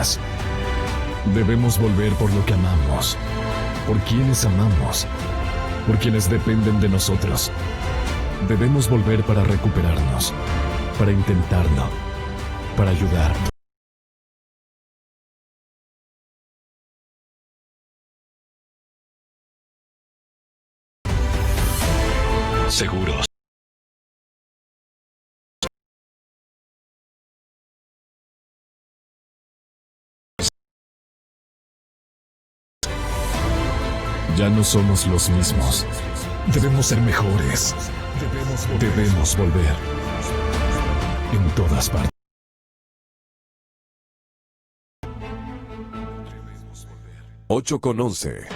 más. Debemos volver por lo que amamos, por quienes amamos, por quienes dependen de nosotros. Debemos volver para recuperarnos, para intentarlo, para ayudar. Seguros. Ya no somos los mismos. Debemos ser mejores. Debemos volver. En todas partes. 8:11.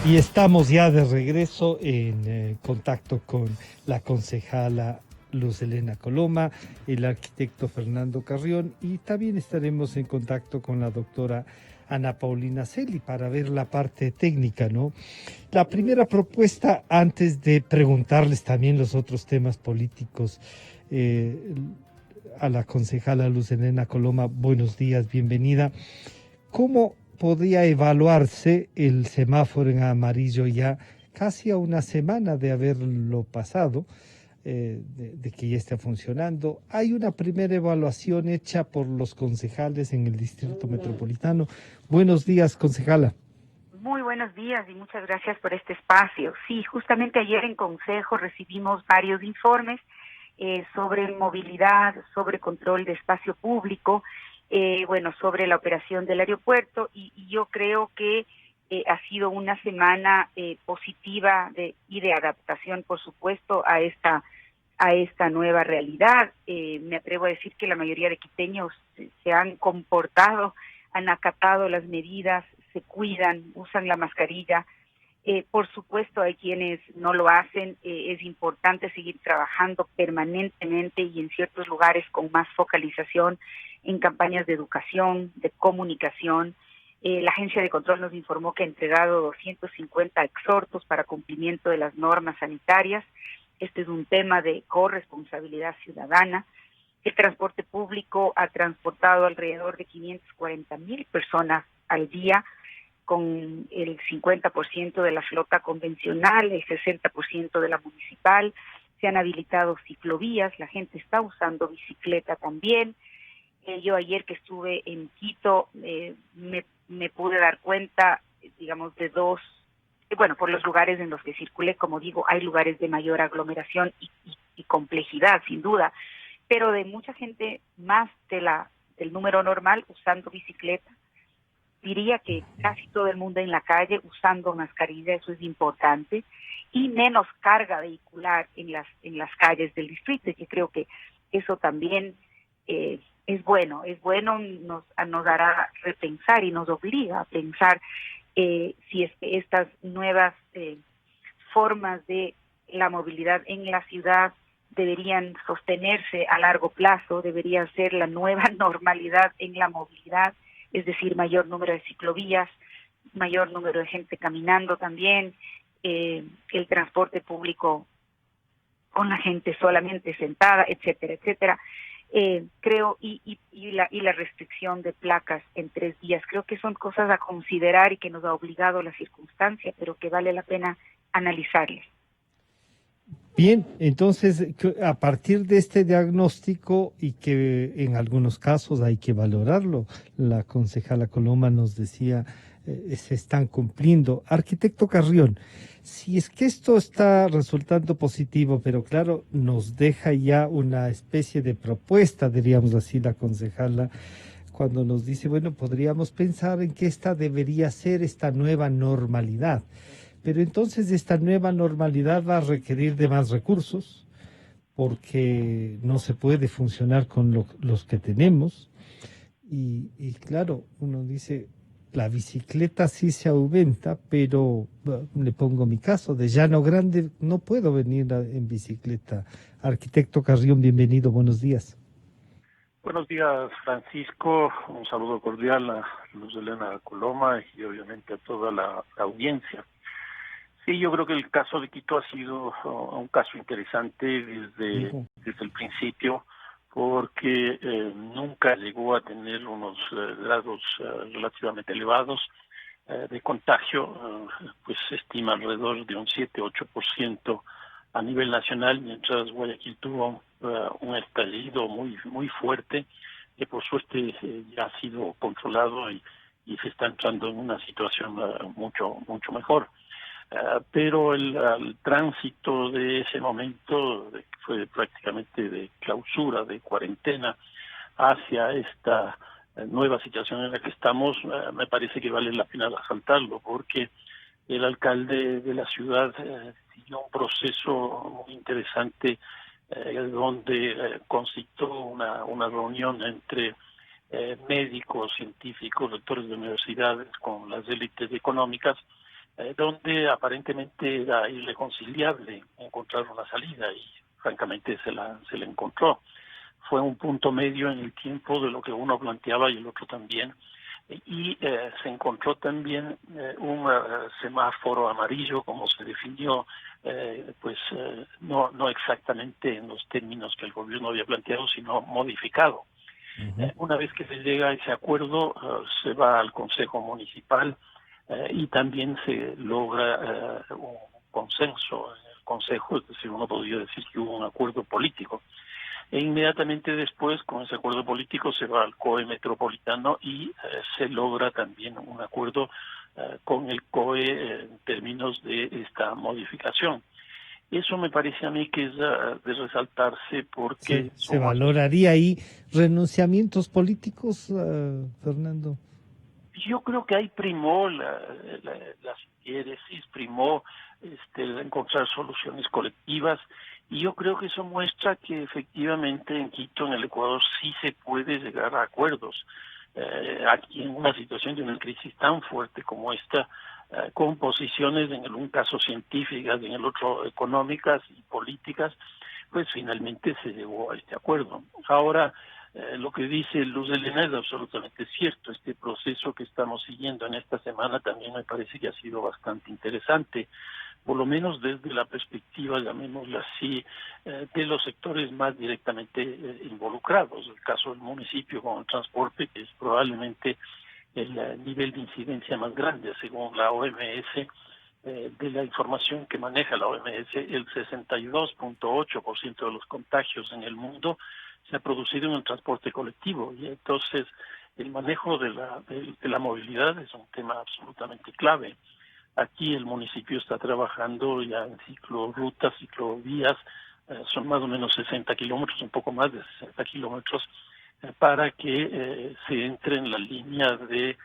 Y estamos ya de regreso en contacto con la concejala Luz Helena Coloma, el arquitecto Fernando Carrión, y también estaremos en contacto con la doctora Ana Paulina Celi para ver la parte técnica, ¿no? La primera propuesta, antes de preguntarles también los otros temas políticos, a la concejala Luz Helena Coloma, buenos días, bienvenida. ¿Cómo podría evaluarse el semáforo en amarillo ya casi a una semana de haberlo pasado, de que ya está funcionando? Hay una primera evaluación hecha por los concejales en el Distrito Metropolitano. Buenos días, concejala. Muy buenos días y muchas gracias por este espacio. Sí, justamente ayer en Consejo recibimos varios informes sobre movilidad, sobre control de espacio público, sobre la operación del aeropuerto y yo creo que ha sido una semana positiva y de adaptación, por supuesto, a esta nueva realidad. Me atrevo a decir que la mayoría de quiteños se han comportado, han acatado las medidas, se cuidan, usan la mascarilla. Por supuesto, hay quienes no lo hacen. Es importante seguir trabajando permanentemente y en ciertos lugares con más focalización en campañas de educación, de comunicación. La Agencia de Control nos informó que ha entregado 250 exhortos para cumplimiento de las normas sanitarias. Este es un tema de corresponsabilidad ciudadana. El transporte público ha transportado alrededor de 540,000 personas al día, con el 50% de la flota convencional, el 60% de la municipal. Se han habilitado ciclovías, la gente está usando bicicleta también. Yo ayer que estuve en Quito me pude dar cuenta, digamos, de dos, por los lugares en los que circulé, como digo, hay lugares de mayor aglomeración y complejidad, sin duda, pero de mucha gente más del número normal usando bicicleta. Diría que casi todo el mundo en la calle usando mascarilla, eso es importante, y menos carga vehicular en las calles del distrito, y que creo que eso también es bueno, nos hará repensar y nos obliga a pensar si es que estas nuevas formas de la movilidad en la ciudad deberían sostenerse a largo plazo, debería ser la nueva normalidad en la movilidad, es decir, mayor número de ciclovías, mayor número de gente caminando también, el transporte público con la gente solamente sentada, etcétera, etcétera. Creo, y la restricción de placas en 3 días, creo que son cosas a considerar y que nos ha obligado la circunstancia, pero que vale la pena analizarles. Bien, entonces, a partir de este diagnóstico y que en algunos casos hay que valorarlo, la concejala Coloma nos decía, se están cumpliendo. Arquitecto Carrión, si es que esto está resultando positivo, pero claro, nos deja ya una especie de propuesta, diríamos así, la concejala, cuando nos dice, bueno, podríamos pensar en que esta debería ser esta nueva normalidad. Pero entonces esta nueva normalidad va a requerir de más recursos porque no se puede funcionar con los que tenemos. Y claro, uno dice, la bicicleta sí se aumenta, pero le pongo mi caso, de Llano Grande no puedo venir en bicicleta. Arquitecto Carrión, bienvenido, buenos días. Buenos días, Francisco. Un saludo cordial a Luz Helena Coloma y obviamente a toda la audiencia. Sí, yo creo que el caso de Quito ha sido un caso interesante desde el principio, porque nunca llegó a tener unos grados relativamente elevados de contagio, pues se estima alrededor de un 7-8% a nivel nacional, mientras Guayaquil tuvo un estallido muy fuerte, que por suerte ya ha sido controlado y se está entrando en una situación mucho mejor. Pero el tránsito de ese momento, que fue prácticamente de clausura, de cuarentena, hacia esta nueva situación en la que estamos, me parece que vale la pena resaltarlo, porque el alcalde de la ciudad siguió un proceso muy interesante donde concitó una reunión entre médicos, científicos, doctores de universidades con las élites económicas, donde aparentemente era irreconciliable encontrar una salida y francamente se la encontró. Fue un punto medio en el tiempo de lo que uno planteaba y el otro también, y se encontró también un semáforo amarillo, como se definió, no exactamente en los términos que el gobierno había planteado, sino modificado. Una vez que se llega a ese acuerdo, se va al Consejo Municipal y también se logra un consenso en el Consejo, es decir, uno podría decir que hubo un acuerdo político. E inmediatamente después, con ese acuerdo político, se va al COE metropolitano y se logra también un acuerdo con el COE en términos de esta modificación. Eso me parece a mí que es de resaltarse porque... ¿Se valoraría ahí renunciamientos políticos, Fernando? Yo creo que ahí primó la hieresis, primó encontrar soluciones colectivas, y yo creo que eso muestra que efectivamente en Quito, en el Ecuador, sí se puede llegar a acuerdos. Aquí en una situación de una crisis tan fuerte como esta, con posiciones en un caso científicas, en el otro económicas y políticas, pues finalmente se llegó a este acuerdo. Ahora, lo que dice Luz Helena es absolutamente cierto. Este proceso que estamos siguiendo en esta semana también me parece que ha sido bastante interesante, por lo menos desde la perspectiva, llamémosla así, de los sectores más directamente involucrados. El caso del municipio con el transporte, que es probablemente el nivel de incidencia más grande, según la OMS. De la información que maneja la OMS, el 62.8% de los contagios en el mundo se ha producido en el transporte colectivo, y entonces el manejo de la movilidad es un tema absolutamente clave. Aquí el municipio está trabajando ya en ciclorrutas, ciclovías, son más o menos 60 kilómetros, un poco más de 60 kilómetros, para que se entre en la línea de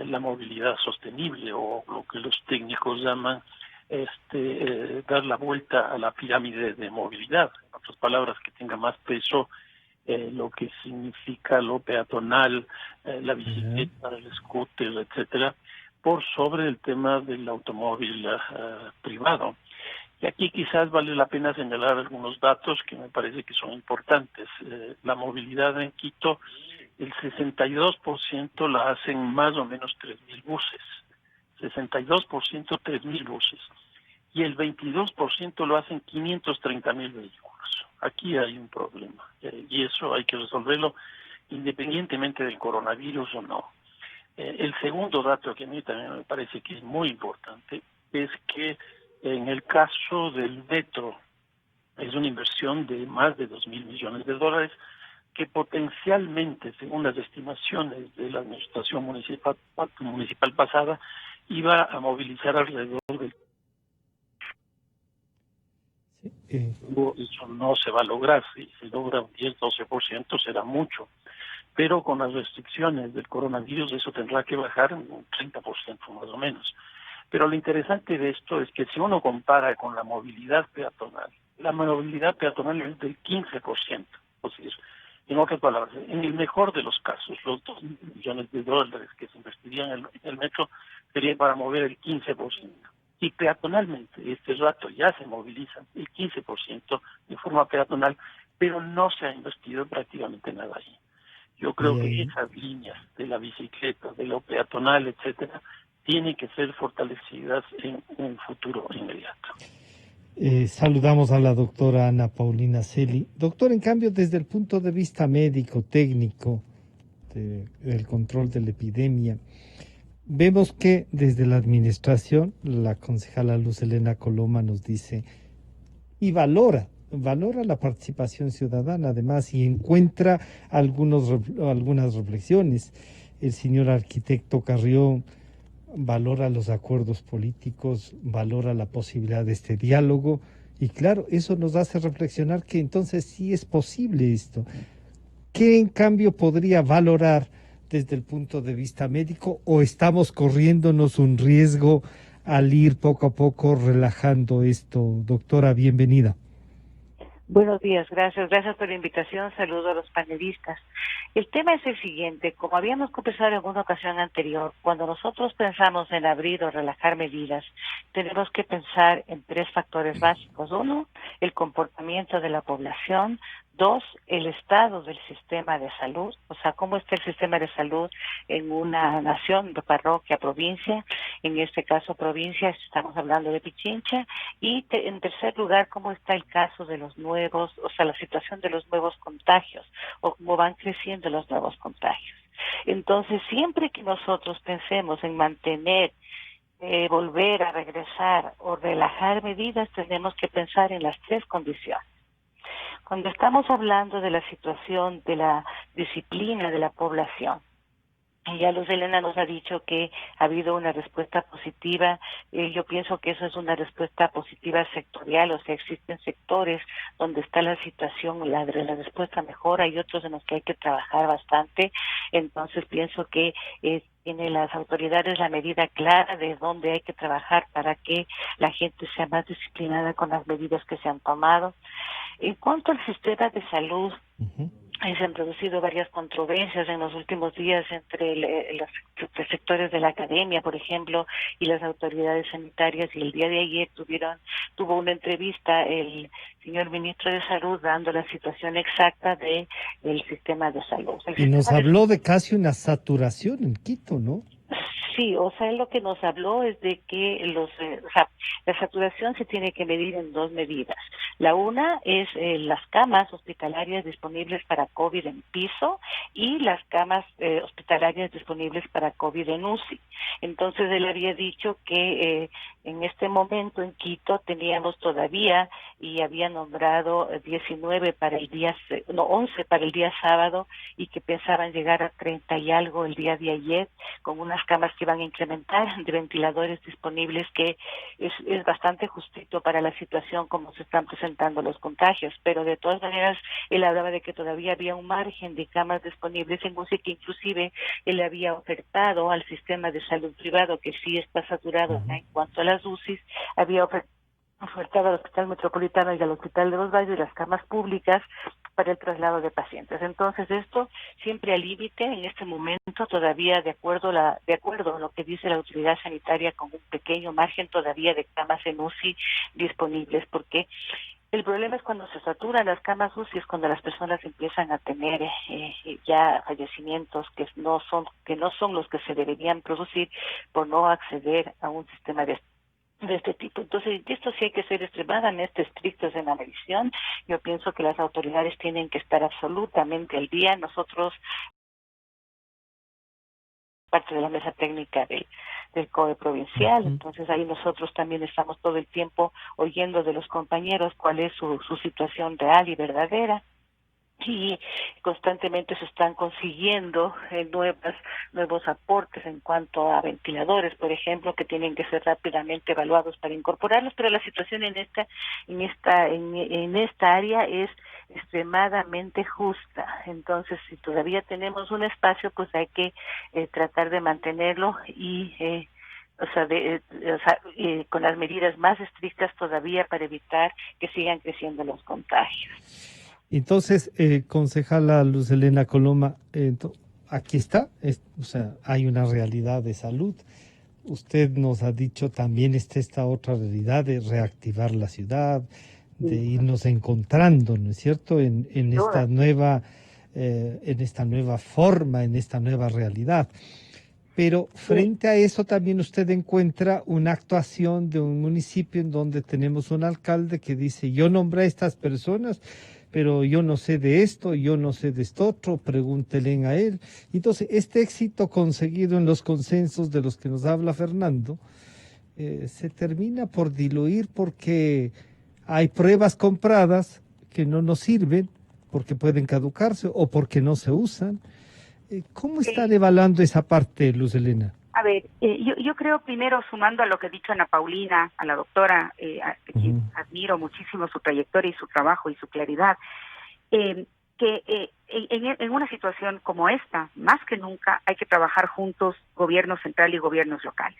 la movilidad sostenible, o lo que los técnicos llaman dar la vuelta a la pirámide de movilidad. En otras palabras, que tenga más peso lo que significa lo peatonal, la bicicleta, el scooter, etcétera, por sobre el tema del automóvil privado. Y aquí quizás vale la pena señalar algunos datos que me parece que son importantes. La movilidad en Quito, el 62% la hacen más o menos 3.000 buses. 62%, 3.000 buses. Y el 22% lo hacen 530.000 vehículos. Aquí hay un problema, y eso hay que resolverlo independientemente del coronavirus o no. El segundo dato que a mí también me parece que es muy importante es que en el caso del metro es una inversión de más de $2.000 millones, que potencialmente, según las estimaciones de la administración municipal pasada, iba a movilizar alrededor del... Eso no se va a lograr. Si se logra un 10-12% será mucho, pero con las restricciones del coronavirus eso tendrá que bajar un 30% más o menos. Pero lo interesante de esto es que si uno compara con la movilidad peatonal es del 15%. O sea, en otras palabras, en el mejor de los casos, los $2.000 millones que se invertirían en el metro serían para mover el 15%. Y peatonalmente, este rato ya se movilizan el 15% de forma peatonal, pero no se ha invertido prácticamente nada ahí. Yo creo que esas líneas de la bicicleta, de lo peatonal, etcétera, tienen que ser fortalecidas en un futuro inmediato. Saludamos a la doctora Ana Paulina Celi. Doctor, en cambio, desde el punto de vista médico, técnico, del control de la epidemia, vemos que desde la administración, la concejala Luz Helena Coloma nos dice y valora la participación ciudadana, además, y encuentra algunas reflexiones. El señor arquitecto Carrión valora los acuerdos políticos, valora la posibilidad de este diálogo, y claro, eso nos hace reflexionar que entonces sí es posible esto. ¿Qué en cambio podría valorar desde el punto de vista médico, o estamos corriéndonos un riesgo al ir poco a poco relajando esto? Doctora, bienvenida. Buenos días, gracias por la invitación, saludo a los panelistas. El tema es el siguiente, como habíamos conversado en alguna ocasión anterior, cuando nosotros pensamos en abrir o relajar medidas, tenemos que pensar en 3 factores básicos. 1, el comportamiento de la población. 2, el estado del sistema de salud, o sea, cómo está el sistema de salud en una nación, de parroquia, provincia, en este caso provincia, estamos hablando de Pichincha, y en tercer lugar, cómo está el caso de los nuevos, o sea, la situación de los nuevos contagios, o cómo van creciendo los nuevos contagios. Entonces, siempre que nosotros pensemos en mantener, volver a regresar o relajar medidas, tenemos que pensar en las 3 condiciones. Cuando estamos hablando de la situación de la disciplina de la población, y ya Luz Helena nos ha dicho que ha habido una respuesta positiva, yo pienso que eso es una respuesta positiva sectorial, o sea, existen sectores donde está la situación, la respuesta mejor, hay otros en los que hay que trabajar bastante, entonces pienso que tienen las autoridades la medida clara de dónde hay que trabajar para que la gente sea más disciplinada con las medidas que se han tomado. En cuanto al sistema de salud, se han producido varias controversias en los últimos días entre los sectores de la academia, por ejemplo, y las autoridades sanitarias, y el día de ayer tuvo una entrevista el señor ministro de Salud dando la situación exacta del sistema de salud. Y nos habló de casi una saturación en Quito, ¿no? Sí, o sea, lo que nos habló es de que la saturación se tiene que medir en 2 medidas. La una es las camas hospitalarias disponibles para COVID en piso y las camas hospitalarias disponibles para COVID en UCI. Entonces, él había dicho que en este momento en Quito teníamos todavía, y había nombrado 19 para el día, 11 para el día sábado, y que pensaban llegar a 30 y algo el día de ayer, con unas camas que van a incrementar de ventiladores disponibles, que es bastante justito para la situación como se están presentando los contagios, pero de todas maneras él hablaba de que todavía había un margen de camas disponibles en UCI, que inclusive él había ofertado al sistema de salud privado, que sí está saturado en cuanto a las UCIs, había ofertado al Hospital Metropolitano y al Hospital de los Valles las camas públicas para el traslado de pacientes. Entonces, esto siempre al límite en este momento, todavía de acuerdo a lo que dice la autoridad sanitaria, con un pequeño margen todavía de camas en UCI disponibles, porque el problema es cuando se saturan las camas UCI, es cuando las personas empiezan a tener ya fallecimientos que no son los que se deberían producir por no acceder a un sistema de este tipo. Entonces, esto sí hay que ser extremadamente estrictos en la medición. Yo pienso que las autoridades tienen que estar absolutamente al día. Nosotros, parte de la mesa técnica del COE provincial, entonces ahí nosotros también estamos todo el tiempo oyendo de los compañeros cuál es su situación real y verdadera. Y constantemente se están consiguiendo nuevos aportes en cuanto a ventiladores, por ejemplo, que tienen que ser rápidamente evaluados para incorporarlos, pero la situación en esta área es extremadamente justa. Entonces, si todavía tenemos un espacio, pues hay que tratar de mantenerlo y con las medidas más estrictas todavía para evitar que sigan creciendo los contagios. Entonces, concejala Luz Helena Coloma, aquí está, hay una realidad de salud. Usted nos ha dicho también esta otra realidad de reactivar la ciudad, de irnos encontrando, ¿no es cierto?, en esta nueva forma, en esta nueva realidad. Pero frente a eso también usted encuentra una actuación de un municipio en donde tenemos un alcalde que dice, yo nombré a estas personas, pero yo no sé de esto, yo no sé de esto otro, pregúntenle a él. Entonces, este éxito conseguido en los consensos de los que nos habla Fernando, se termina por diluir porque hay pruebas compradas que no nos sirven, porque pueden caducarse o porque no se usan. ¿Cómo están evaluando esa parte, Luz Helena? A ver, yo creo primero, sumando a lo que ha dicho Ana Paulina, a la doctora, a quien admiro muchísimo su trayectoria y su trabajo y su claridad, que en una situación como esta, más que nunca, hay que trabajar juntos gobierno central y gobiernos locales.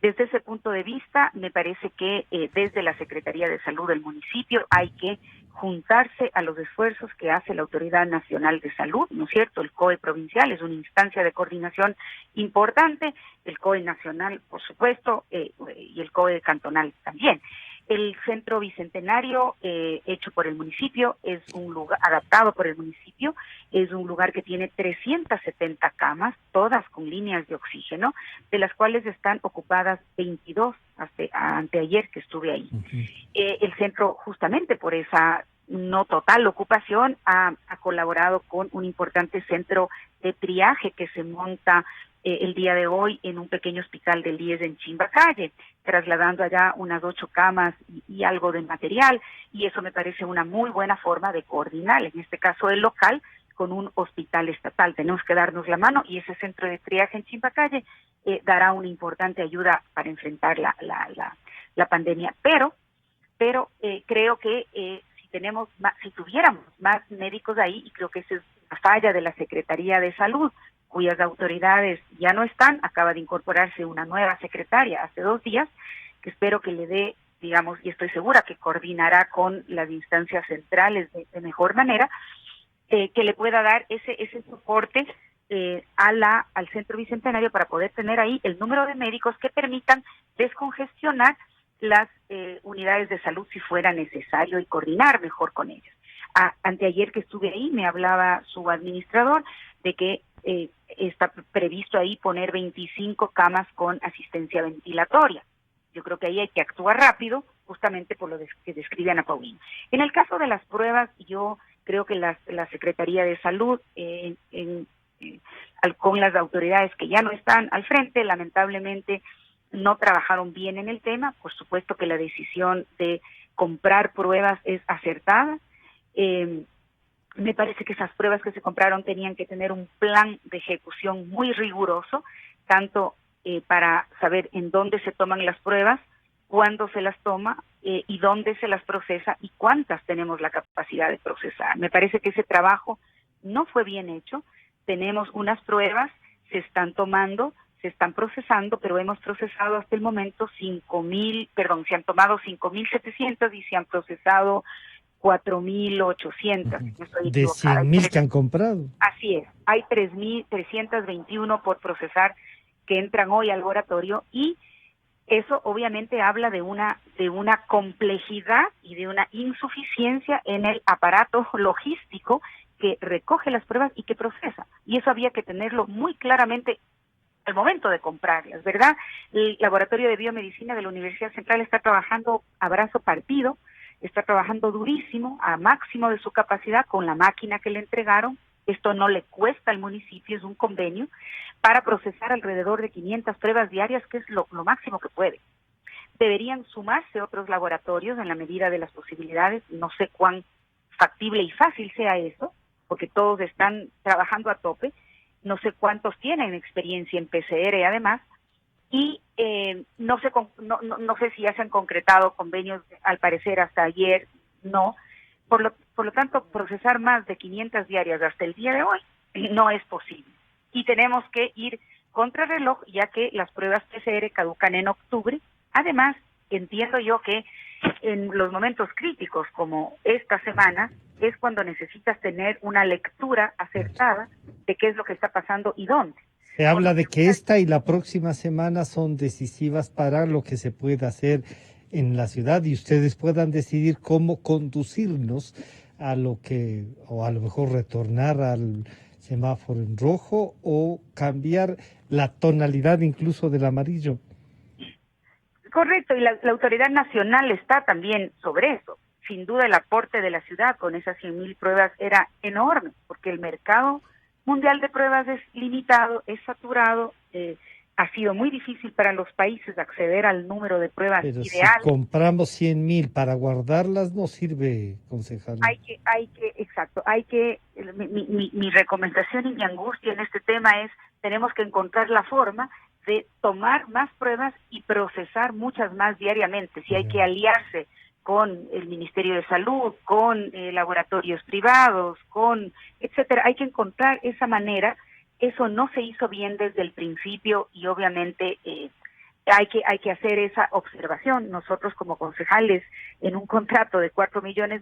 Desde ese punto de vista, me parece que desde la Secretaría de Salud del municipio hay que juntarse a los esfuerzos que hace la Autoridad Nacional de Salud, ¿no es cierto? El COE provincial es una instancia de coordinación importante, el COE nacional, por supuesto, y el COE cantonal también. El Centro Bicentenario, hecho por el municipio, es un lugar adaptado por el municipio, es un lugar que tiene 370 camas, todas con líneas de oxígeno, de las cuales están ocupadas 22 hasta anteayer que estuve ahí. El centro, justamente por esa no total ocupación, ha colaborado con un importante centro de triaje que se monta el día de hoy en un pequeño hospital del IES en Chimbacalle, trasladando allá unas 8 camas y algo de material, y eso me parece una muy buena forma de coordinar, en este caso el local, con un hospital estatal. Tenemos que darnos la mano y ese centro de triaje en Chimbacalle dará una importante ayuda para enfrentar la pandemia. Pero creo que si tuviéramos más médicos ahí, y creo que esa es una falla de la Secretaría de Salud, cuyas autoridades ya no están, acaba de incorporarse una nueva secretaria hace 2 días, que espero que le dé, digamos, y estoy segura que coordinará con las instancias centrales de mejor manera, que le pueda dar ese soporte al Centro Bicentenario para poder tener ahí el número de médicos que permitan descongestionar las unidades de salud si fuera necesario y coordinar mejor con ellas. Anteayer que estuve ahí me hablaba su administrador de que está previsto ahí poner 25 camas con asistencia ventilatoria. Yo creo que ahí hay que actuar rápido, justamente por lo que describe Ana Paulina. En el caso de las pruebas, yo creo que la Secretaría de Salud, con las autoridades que ya no están al frente, lamentablemente no trabajaron bien en el tema. Por supuesto que la decisión de comprar pruebas es acertada. Me parece que esas pruebas que se compraron tenían que tener un plan de ejecución muy riguroso, tanto para saber en dónde se toman las pruebas, cuándo se las toma y dónde se las procesa y cuántas tenemos la capacidad de procesar. Me parece que ese trabajo no fue bien hecho. Tenemos unas pruebas, se están tomando, se están procesando, pero hemos procesado hasta el momento se han tomado 5.700 y se han procesado 4.800. De 100.000 que han comprado. Así es, hay 3.321 por procesar que entran hoy al laboratorio, y eso obviamente habla de una complejidad y de una insuficiencia en el aparato logístico que recoge las pruebas y que procesa. Y eso había que tenerlo muy claramente al momento de comprarlas, ¿verdad? El Laboratorio de Biomedicina de la Universidad Central está trabajando a brazo partido, está trabajando durísimo, a máximo de su capacidad con la máquina que le entregaron. Esto no le cuesta al municipio, es un convenio, para procesar alrededor de 500 pruebas diarias, que es lo máximo que puede. Deberían sumarse otros laboratorios en la medida de las posibilidades. No sé cuán factible y fácil sea eso, porque todos están trabajando a tope. No sé cuántos tienen experiencia en PCR además, y no sé si ya se han concretado convenios, al parecer hasta ayer no. Por lo tanto, procesar más de 500 diarias hasta el día de hoy no es posible. Y tenemos que ir contrarreloj, ya que las pruebas PCR caducan en octubre. Además, entiendo yo que en los momentos críticos como esta semana es cuando necesitas tener una lectura acertada de qué es lo que está pasando y dónde. Se habla de que esta y la próxima semana son decisivas para lo que se pueda hacer en la ciudad y ustedes puedan decidir cómo conducirnos a lo que, o a lo mejor retornar al semáforo en rojo o cambiar la tonalidad incluso del amarillo. Correcto, y la autoridad nacional está también sobre eso. Sin duda el aporte de la ciudad con esas 100.000 pruebas era enorme, porque el mercado mundial de pruebas es limitado, es saturado, ha sido muy difícil para los países acceder al número de pruebas Pero ideal. si compramos 100.000 para guardarlas, no sirve, concejal. Exacto, mi recomendación y mi angustia en este tema es, tenemos que encontrar la forma de tomar más pruebas y procesar muchas más diariamente. Si hay que aliarse con el Ministerio de Salud, con laboratorios privados, etcétera, hay que encontrar esa manera. Eso no se hizo bien desde el principio y obviamente hay que hacer esa observación. Nosotros como concejales, en un contrato de $4 millones,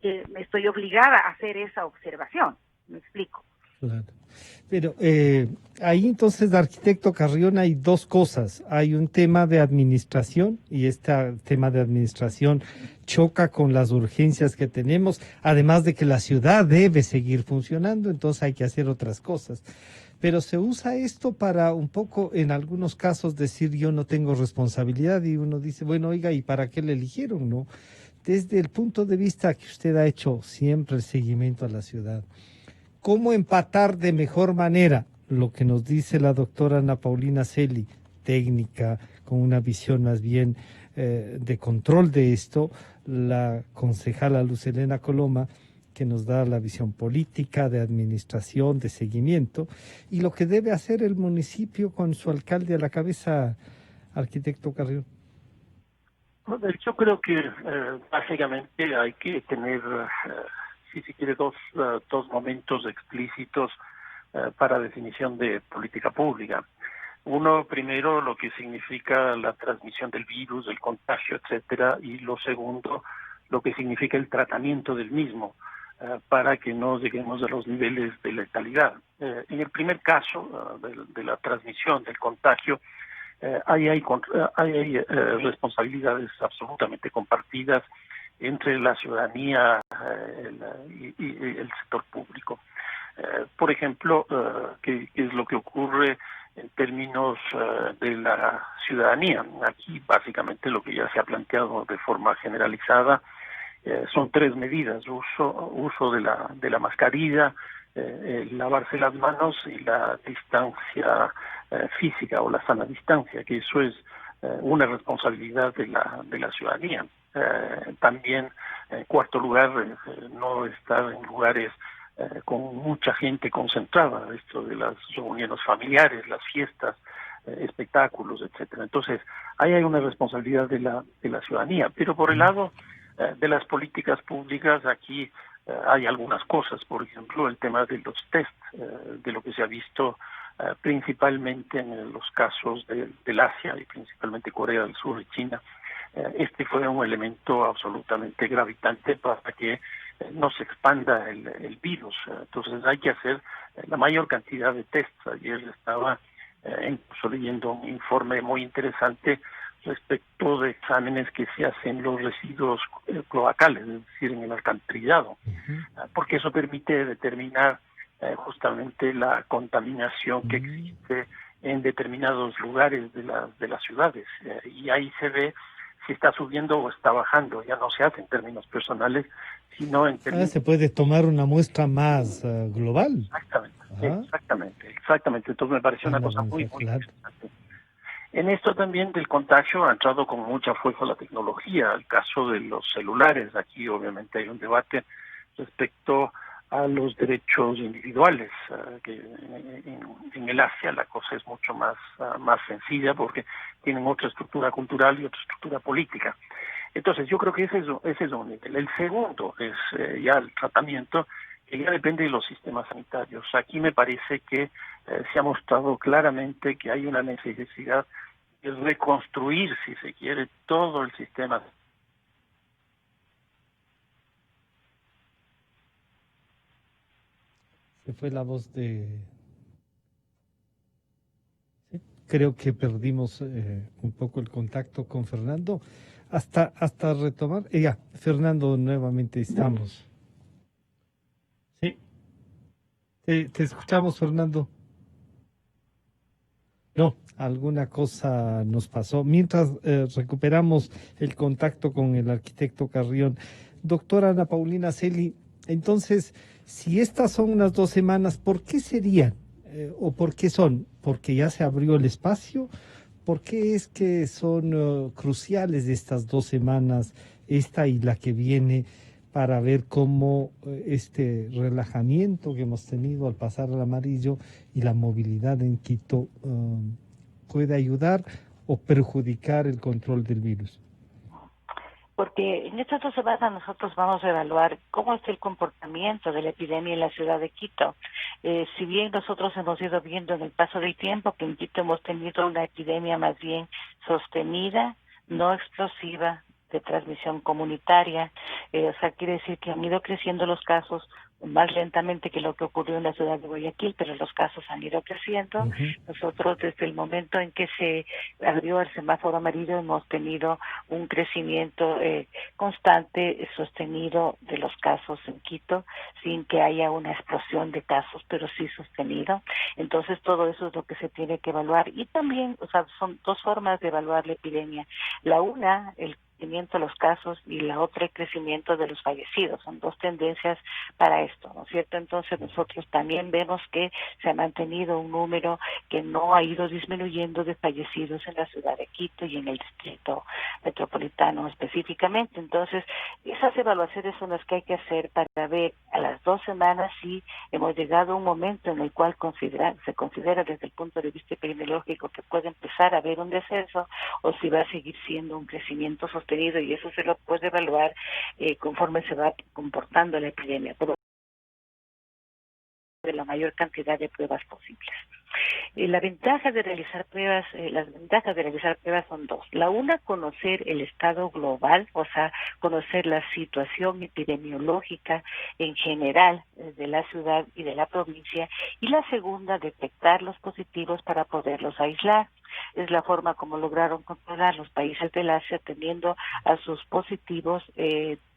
estoy obligada a hacer esa observación. ¿Me explico? Claro. Pero ahí entonces, arquitecto Carrión, hay dos cosas. Hay un tema de administración y este tema de administración choca con las urgencias que tenemos, además de que la ciudad debe seguir funcionando, entonces hay que hacer otras cosas. Pero se usa esto para un poco, en algunos casos, decir yo no tengo responsabilidad y uno dice, bueno, oiga, ¿y para qué le eligieron, no? Desde el punto de vista que usted ha hecho siempre el seguimiento a la ciudad, ¿cómo empatar de mejor manera lo que nos dice la doctora Ana Paulina Celi, técnica, con una visión más bien de control de esto, la concejala Luz Helena Coloma, que nos da la visión política, de administración, de seguimiento, y lo que debe hacer el municipio con su alcalde a la cabeza, arquitecto Carrión? Bueno, yo creo que básicamente hay que tener, si se quiere, dos momentos explícitos para definición de política pública. Uno, primero, lo que significa la transmisión del virus, el contagio, etcétera, y lo segundo, lo que significa el tratamiento del mismo, para que no lleguemos a los niveles de letalidad. En el primer caso, de la transmisión del contagio, hay responsabilidades absolutamente compartidas entre la ciudadanía y el sector público. Por ejemplo, ¿qué es lo que ocurre en términos de la ciudadanía? Aquí básicamente lo que ya se ha planteado de forma generalizada son tres medidas: uso de la mascarilla, lavarse las manos y la distancia física o la sana distancia, que eso es una responsabilidad de la ciudadanía. También, en cuarto lugar, no estar en lugares con mucha gente concentrada, esto de las reuniones familiares, las fiestas, espectáculos, etcétera. Entonces, ahí hay una responsabilidad de la ciudadanía, pero por el lado de las políticas públicas, aquí hay algunas cosas. Por ejemplo, el tema de los test, de lo que se ha visto principalmente en los casos del Asia y principalmente Corea del Sur y China. Este fue un elemento absolutamente gravitante para que no se expanda el virus. Entonces hay que hacer la mayor cantidad de tests. Ayer estaba incluso leyendo un informe muy interesante respecto de exámenes que se hacen los residuos cloacales, es decir, en el alcantarillado, porque eso permite determinar justamente la contaminación que existe en determinados lugares de las ciudades, y ahí se ve si está subiendo o está bajando. Ya no se hace en términos personales, sino en términos... se puede tomar una muestra más global. Exactamente. Entonces me pareció una cosa muy interesante. En esto también del contagio ha entrado con mucha fuerza la tecnología. El caso de los celulares, aquí obviamente hay un debate respecto a los derechos individuales, que en el Asia la cosa es mucho más sencilla porque tienen otra estructura cultural y otra estructura política. Entonces yo creo que ese es un nivel. El segundo es ya el tratamiento, que ya depende de los sistemas sanitarios. Aquí me parece que se ha mostrado claramente que hay una necesidad de reconstruir, si se quiere, todo el sistema. Se fue la voz de... Sí, creo que perdimos un poco el contacto con Fernando. Hasta retomar. Ya, Fernando, nuevamente estamos. Sí. Te escuchamos, Fernando. No, alguna cosa nos pasó. Mientras recuperamos el contacto con el arquitecto Carrión. Doctora Ana Paulina Celi, entonces, si estas son unas 2 semanas, ¿por qué serían? ¿O por qué son? ¿Porque ya se abrió el espacio? ¿Por qué es que son cruciales estas 2 semanas, esta y la que viene, para ver cómo este relajamiento que hemos tenido al pasar al amarillo y la movilidad en Quito puede ayudar o perjudicar el control del virus? Porque en estas 2 semanas nosotros vamos a evaluar cómo es el comportamiento de la epidemia en la ciudad de Quito. Si bien nosotros hemos ido viendo en el paso del tiempo que en Quito hemos tenido una epidemia más bien sostenida, no explosiva, de transmisión comunitaria, o sea, quiere decir que han ido creciendo los casos más lentamente que lo que ocurrió en la ciudad de Guayaquil, pero los casos han ido creciendo. Ujú. Nosotros desde el momento en que se abrió el semáforo amarillo hemos tenido un crecimiento constante, sostenido de los casos en Quito, sin que haya una explosión de casos, pero sí sostenido. Entonces todo eso es lo que se tiene que evaluar. Y también, o sea, son 2 formas de evaluar la epidemia. La una, el crecimiento de los casos, y la otra, el crecimiento de los fallecidos. Son 2 tendencias para esto, ¿no es cierto? Entonces nosotros también vemos que se ha mantenido un número que no ha ido disminuyendo de fallecidos en la ciudad de Quito y en el distrito metropolitano específicamente. Entonces, esas evaluaciones son las que hay que hacer para ver a las 2 semanas si hemos llegado a un momento en el cual se considera desde el punto de vista epidemiológico que puede empezar a haber un descenso, o si va a seguir siendo un crecimiento sostenido, y eso se lo puede evaluar conforme se va comportando la epidemia, pero de la mayor cantidad de pruebas posibles. La ventaja de realizar pruebas, las ventajas de realizar pruebas son 2. La una, conocer el estado global, o sea, conocer la situación epidemiológica en general de la ciudad y de la provincia. Y la segunda, detectar los positivos para poderlos aislar. Es la forma como lograron controlar los países del Asia, teniendo a sus positivos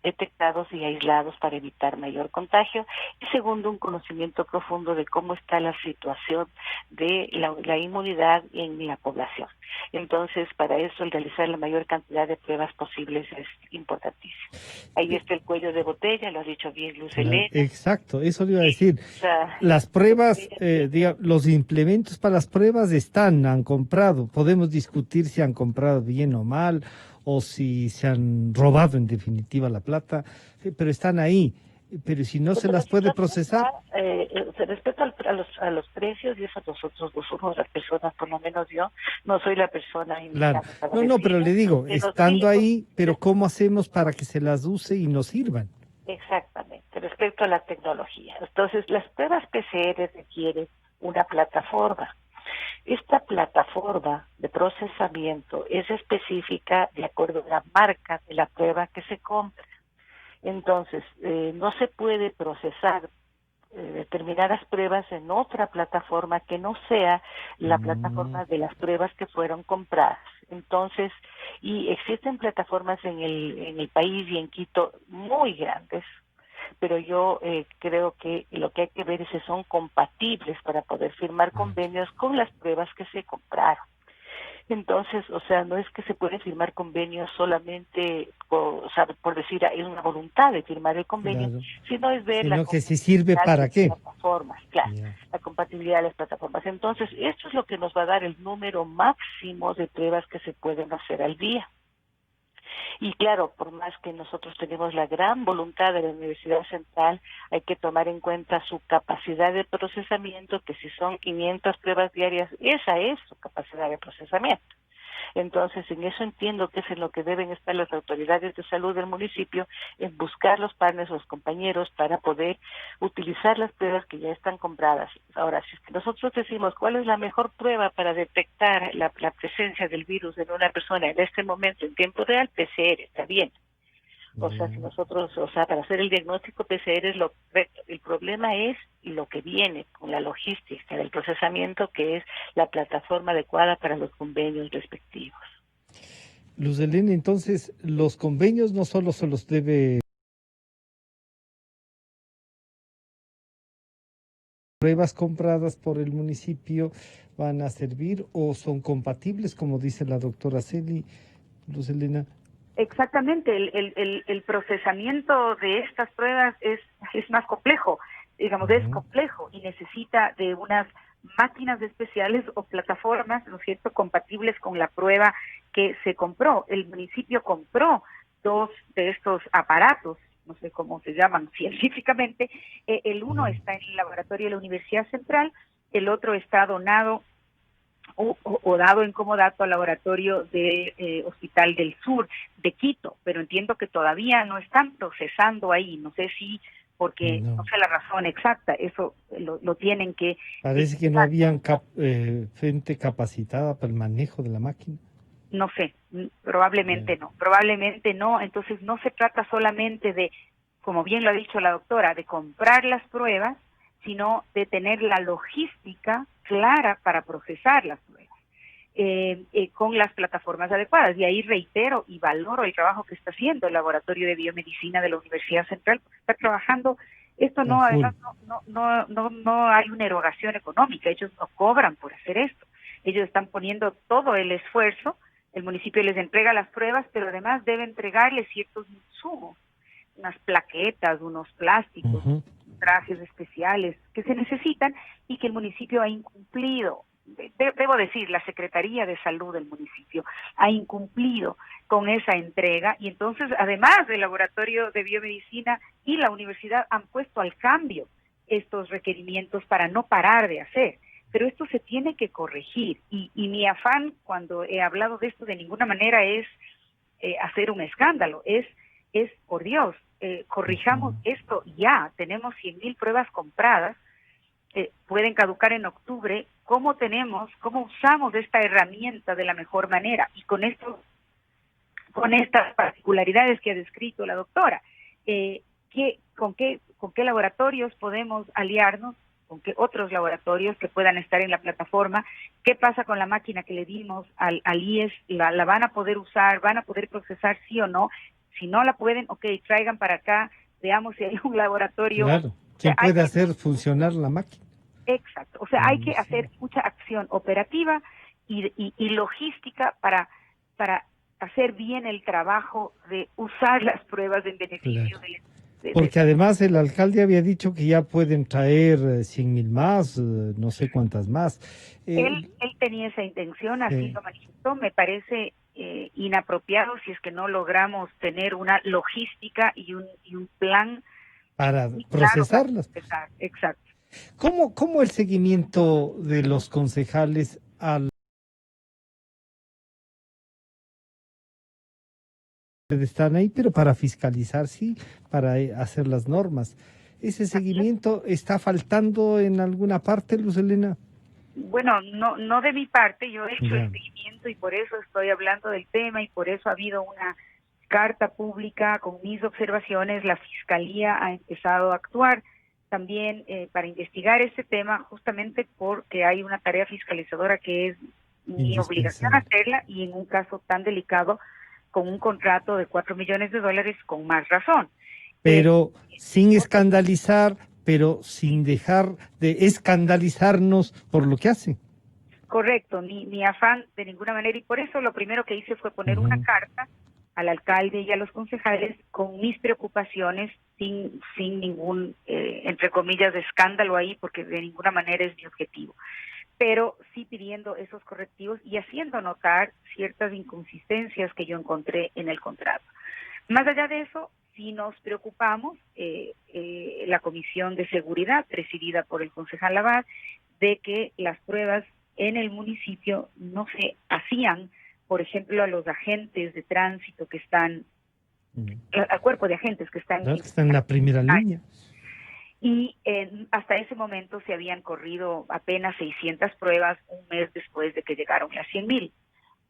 detectados y aislados para evitar mayor contagio. Y segundo, un conocimiento profundo de cómo está la situación de la inmunidad en la población. Entonces, para eso, el realizar la mayor cantidad de pruebas posibles es importantísimo. Ahí está el cuello de botella, lo ha dicho bien Luz Helena. Exacto, eso le iba a decir. O sea, Las pruebas, los implementos para las pruebas han comprado. Podemos discutir si han comprado bien o mal, o si se han robado en definitiva la plata, pero están ahí. Pero si no se las puede procesar. Respecto a los precios, y eso nosotros no somos las personas, por lo menos yo, no soy la persona indicada Claro. para No, pero decirlo, le digo, pero estando sí, ahí, pero ¿cómo hacemos para que se las use y nos sirvan? exactamente, respecto a la tecnología. Entonces, las pruebas PCR requieren una plataforma. Esta plataforma de procesamiento es específica de acuerdo a la marca de la prueba que se compra. Entonces, no se puede procesar determinadas pruebas en otra plataforma que no sea la plataforma de las pruebas que fueron compradas. Entonces, y existen plataformas en el país y en Quito muy grandes, pero yo creo que lo que hay que ver es si son compatibles para poder firmar convenios con las pruebas que se compraron. Entonces, o sea, no es que se puede firmar convenios solamente por decir, hay una voluntad de firmar el convenio, Claro. sino es ver la Sino que si sirve compatibilidad para de qué. las plataformas, claro, Ya. la compatibilidad de las plataformas. Entonces, esto es lo que nos va a dar el número máximo de pruebas que se pueden hacer al día. Y claro, por más que nosotros tenemos la gran voluntad de la Universidad Central, hay que tomar en cuenta su capacidad de procesamiento, que si son 500 pruebas diarias, esa es su capacidad de procesamiento. Entonces, en eso entiendo que es en lo que deben estar las autoridades de salud del municipio, en buscar los partners, los compañeros, para poder utilizar las pruebas que ya están compradas. Ahora, si es que nosotros decimos cuál es la mejor prueba para detectar la presencia del virus en una persona en este momento, en tiempo real, PCR, está bien. O sea, si nosotros, para hacer el diagnóstico PCR es lo correcto. El problema es lo que viene con la logística del procesamiento, que es la plataforma adecuada para los convenios respectivos. Luz Helena, entonces, los convenios no solo se los debe pruebas compradas por el municipio van a servir o son compatibles, como dice la doctora Celi, Luz Helena? Exactamente, el procesamiento de estas pruebas es más complejo, digamos, es complejo y necesita de unas máquinas especiales o plataformas, ¿no es cierto?, compatibles con la prueba que se compró. El municipio compró 2 de estos aparatos, no sé cómo se llaman científicamente. El uno está en el laboratorio de la Universidad Central, el otro está donado o dado en comodato al laboratorio de Hospital del Sur de Quito, pero entiendo que todavía no están procesando ahí, no sé si porque no sé la razón exacta, eso lo tienen que... Parece que no habían gente capacitada para el manejo de la máquina. No sé, probablemente no, entonces no se trata solamente de, como bien lo ha dicho la doctora, de comprar las pruebas, sino de tener la logística clara para procesar las pruebas con las plataformas adecuadas. Y ahí reitero y valoro el trabajo que está haciendo el Laboratorio de Biomedicina de la Universidad Central, porque está trabajando, esto no, además no hay una erogación económica, ellos no cobran por hacer esto, ellos están poniendo todo el esfuerzo, el municipio les entrega las pruebas, pero además debe entregarles ciertos insumos, unas plaquetas, unos plásticos, trajes especiales que se necesitan y que el municipio ha incumplido. Debo decir, la Secretaría de Salud del municipio ha incumplido con esa entrega y entonces además el Laboratorio de Biomedicina y la universidad han puesto al cambio estos requerimientos para no parar de hacer. Pero esto se tiene que corregir y mi afán cuando he hablado de esto de ninguna manera es hacer un escándalo, es por Dios, corrijamos esto ya, tenemos 100,000 pruebas compradas, pueden caducar en octubre, ¿cómo usamos esta herramienta de la mejor manera? Y con estas particularidades que ha descrito la doctora, ¿con qué laboratorios podemos aliarnos? ¿Con qué otros laboratorios que puedan estar en la plataforma? ¿Qué pasa con la máquina que le dimos al IES? ¿La van a poder usar? ¿Van a poder procesar sí o no? Si no la pueden, traigan para acá, veamos si hay un laboratorio. Claro, ¿quién puede hacer funcionar la máquina? Exacto, o sea, hay que hacer mucha acción operativa y logística para hacer bien el trabajo de usar las pruebas en beneficio porque además el alcalde había dicho que ya pueden traer 100,000 más, no sé cuántas más. Él tenía esa intención, así lo manifestó. Me parece inapropiado si es que no logramos tener una logística y un plan para procesarlas. Exacto. ¿Cómo el seguimiento de los concejales al están ahí, pero para fiscalizar, sí, para hacer las normas? ¿Ese seguimiento está faltando en alguna parte, Luz Helena? Bueno, no de mi parte, yo he hecho el seguimiento y por eso estoy hablando del tema y por eso ha habido una carta pública con mis observaciones. La Fiscalía ha empezado a actuar también para investigar este tema, justamente porque hay una tarea fiscalizadora que es mi obligación hacerla y en un caso tan delicado con un contrato de $4 millones con más razón. Pero sin escandalizar, pero sin dejar de escandalizarnos por lo que hacen. Correcto, ni afán de ninguna manera, y por eso lo primero que hice fue poner una carta al alcalde y a los concejales con mis preocupaciones, sin ningún, entre comillas, de escándalo ahí, porque de ninguna manera es mi objetivo, pero sí pidiendo esos correctivos y haciendo notar ciertas inconsistencias que yo encontré en el contrato. Más allá de eso, sí nos preocupamos, la Comisión de Seguridad, presidida por el concejal Abad, de que las pruebas en el municipio no se hacían, por ejemplo, a los agentes de tránsito que están, al cuerpo de agentes que están en la primera línea. Y hasta ese momento se habían corrido apenas 600 pruebas un mes después de que llegaron las 100,000.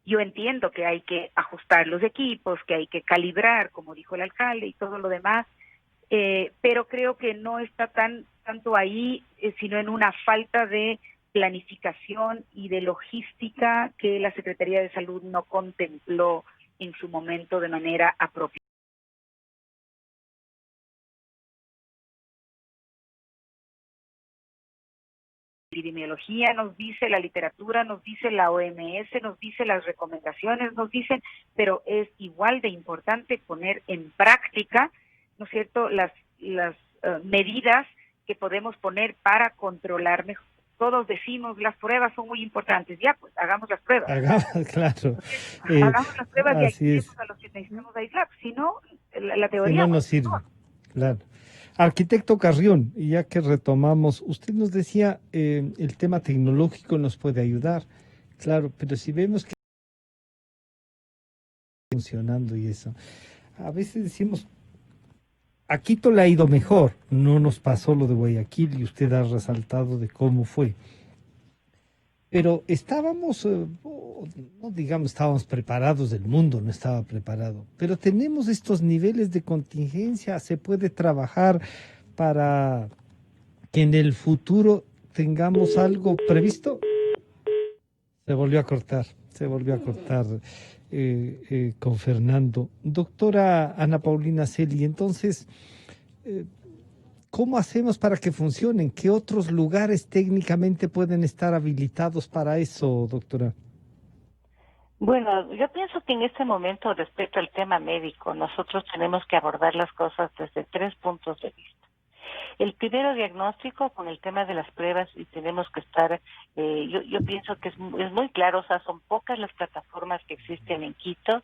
Yo entiendo que hay que ajustar los equipos, que hay que calibrar, como dijo el alcalde, y todo lo demás, pero creo que no está tanto ahí, sino en una falta de planificación y de logística que la Secretaría de Salud no contempló en su momento de manera apropiada. epidemiología nos dice, la literatura nos dice, la OMS nos dice, las recomendaciones nos dicen, pero es igual de importante poner en práctica, ¿no es cierto?, las medidas que podemos poner para controlar mejor. Todos decimos las pruebas son muy importantes, ya pues hagamos las pruebas. Claro. Hagamos las pruebas y Así es. aislemos a los que necesitamos aislar, si no, la Si teoría no no nos sirve, claro. Arquitecto Carrión, y ya que retomamos, usted nos decía el tema tecnológico nos puede ayudar, claro, pero si vemos que está funcionando y eso, a veces decimos, a Quito le ha ido mejor, no nos pasó lo de Guayaquil y usted ha resaltado de cómo fue. Pero estábamos, no digamos estábamos preparados, el mundo no estaba preparado, pero tenemos estos niveles de contingencia, se puede trabajar para que en el futuro tengamos algo previsto. Se volvió a cortar con Fernando. Doctora Ana Paulina Celi, entonces, ¿cómo hacemos para que funcionen? ¿Qué otros lugares técnicamente pueden estar habilitados para eso, doctora? Bueno, yo pienso que en este momento, respecto al tema médico, nosotros tenemos que abordar las cosas desde 3 puntos de vista. El primero, diagnóstico con el tema de las pruebas, y tenemos que estar, yo pienso que es muy claro, o sea, son pocas las plataformas que existen en Quito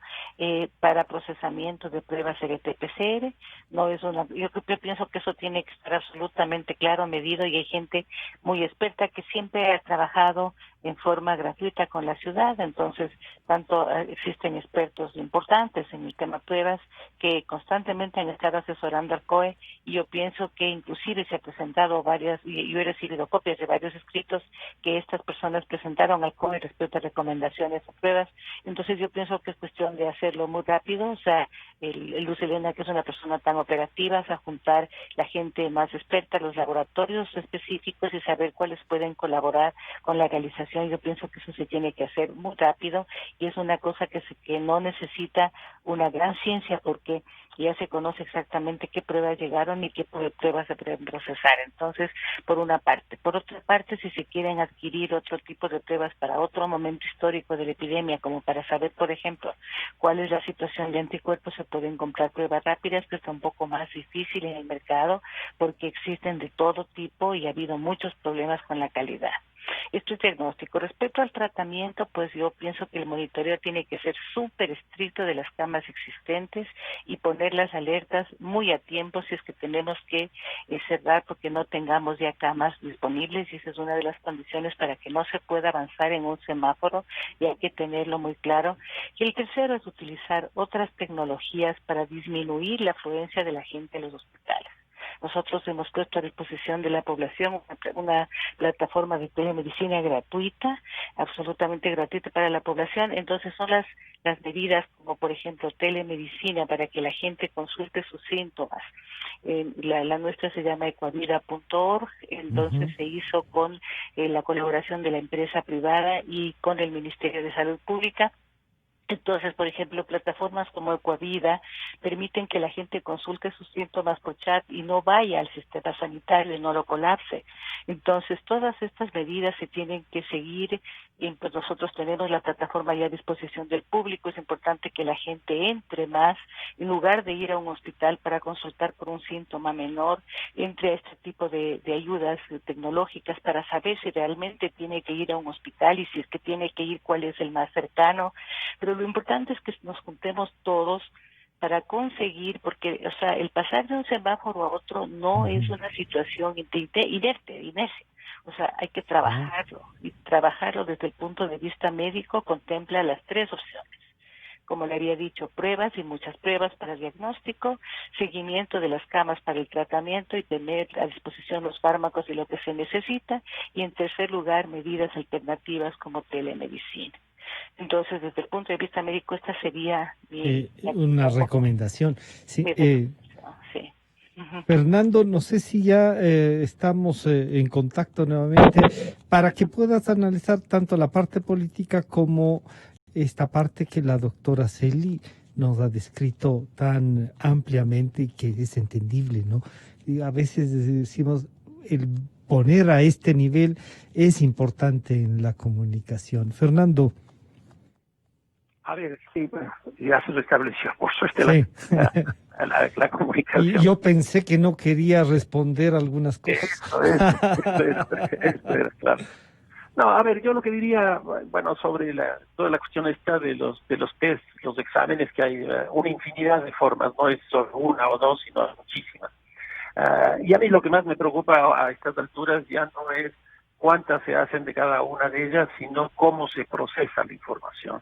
para procesamiento de pruebas RT-PCR. No es yo pienso que eso tiene que estar absolutamente claro, medido, y hay gente muy experta que siempre ha trabajado en forma gratuita con la ciudad, entonces tanto existen expertos importantes en el tema pruebas que constantemente han estado asesorando al COE, y yo pienso que inclusive se ha presentado varias, y yo he recibido copias de varios escritos que estas personas presentaron al COE respecto a recomendaciones o pruebas. Entonces yo pienso que es cuestión de hacerlo muy rápido, o sea, el Luz Helena, que es una persona tan operativa, o sea, juntar la gente más experta, los laboratorios específicos, y saber cuáles pueden colaborar con la realización. Yo pienso que eso se tiene que hacer muy rápido, y es una cosa que no necesita una gran ciencia, porque ya se conoce exactamente qué pruebas llegaron y qué pruebas se pueden procesar. Entonces, por una parte. Por otra parte, si se quieren adquirir otro tipo de pruebas para otro momento histórico de la epidemia, como para saber, por ejemplo, cuál es la situación de anticuerpos, se pueden comprar pruebas rápidas, que está un poco más difícil en el mercado, porque existen de todo tipo y ha habido muchos problemas con la calidad. Esto es diagnóstico. Respecto al tratamiento, pues yo pienso que el monitoreo tiene que ser súper estricto de las camas existentes y poner las alertas muy a tiempo si es que tenemos que cerrar porque no tengamos ya camas disponibles, y esa es una de las condiciones para que no se pueda avanzar en un semáforo, y hay que tenerlo muy claro. Y el tercero es utilizar otras tecnologías para disminuir la afluencia de la gente a los hospitales. Nosotros hemos puesto a disposición de la población una plataforma de telemedicina gratuita, absolutamente gratuita para la población. Entonces son las medidas como, por ejemplo, telemedicina para que la gente consulte sus síntomas. La nuestra se llama ecuavida.org, entonces se hizo con la colaboración de la empresa privada y con el Ministerio de Salud Pública. Entonces, por ejemplo, plataformas como Ecuavida permiten que la gente consulte sus síntomas por chat y no vaya al sistema sanitario y no lo colapse. Entonces, todas estas medidas se tienen que seguir, y pues nosotros tenemos la plataforma ya a disposición del público. Es importante que la gente entre más, en lugar de ir a un hospital para consultar por un síntoma menor, entre a este tipo de ayudas tecnológicas para saber si realmente tiene que ir a un hospital, y si es que tiene que ir, cuál es el más cercano. Pero lo importante es que nos juntemos todos para conseguir, porque, o sea, el pasar de un semáforo a otro no es una situación inerte, inercia. O sea, hay que trabajarlo, y trabajarlo desde el punto de vista médico contempla las 3 opciones. Como le había dicho, pruebas y muchas pruebas para diagnóstico, seguimiento de las camas para el tratamiento y tener a disposición los fármacos y lo que se necesita, y en tercer lugar, medidas alternativas como telemedicina. Entonces, desde el punto de vista médico, esta sería una recomendación. Sí, sí. Uh-huh. Fernando, no sé si ya estamos en contacto nuevamente para que puedas analizar tanto la parte política como esta parte que la doctora Celi nos ha descrito tan ampliamente y que es entendible, ¿no? Y a veces decimos, el poner a este nivel es importante en la comunicación. Fernando. A ver, sí, bueno, ya se restableció, por suerte, Sí. la comunicación. Y yo pensé que no quería responder algunas cosas. Eso es, claro. No, a ver, yo lo que diría, bueno, sobre toda la cuestión esta de los test, los exámenes, que hay una infinidad de formas, no es solo una o dos, sino muchísimas. Y a mí lo que más me preocupa a estas alturas ya no es cuántas se hacen de cada una de ellas, sino cómo se procesa la información.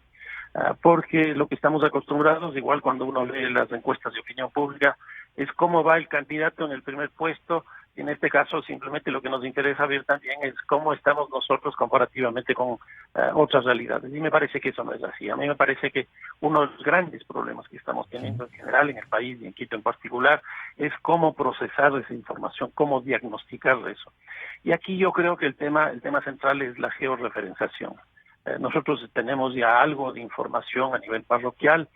Porque lo que estamos acostumbrados, igual cuando uno lee las encuestas de opinión pública, es cómo va el candidato en el primer puesto. En este caso, simplemente lo que nos interesa ver también es cómo estamos nosotros comparativamente con otras realidades. Y me parece que eso no es así. A mí me parece que uno de los grandes problemas que estamos teniendo en general en el país y en Quito en particular es cómo procesar esa información, cómo diagnosticar eso. Y aquí yo creo que el tema central es la georreferenciación. Nosotros tenemos ya algo de información a nivel parroquial,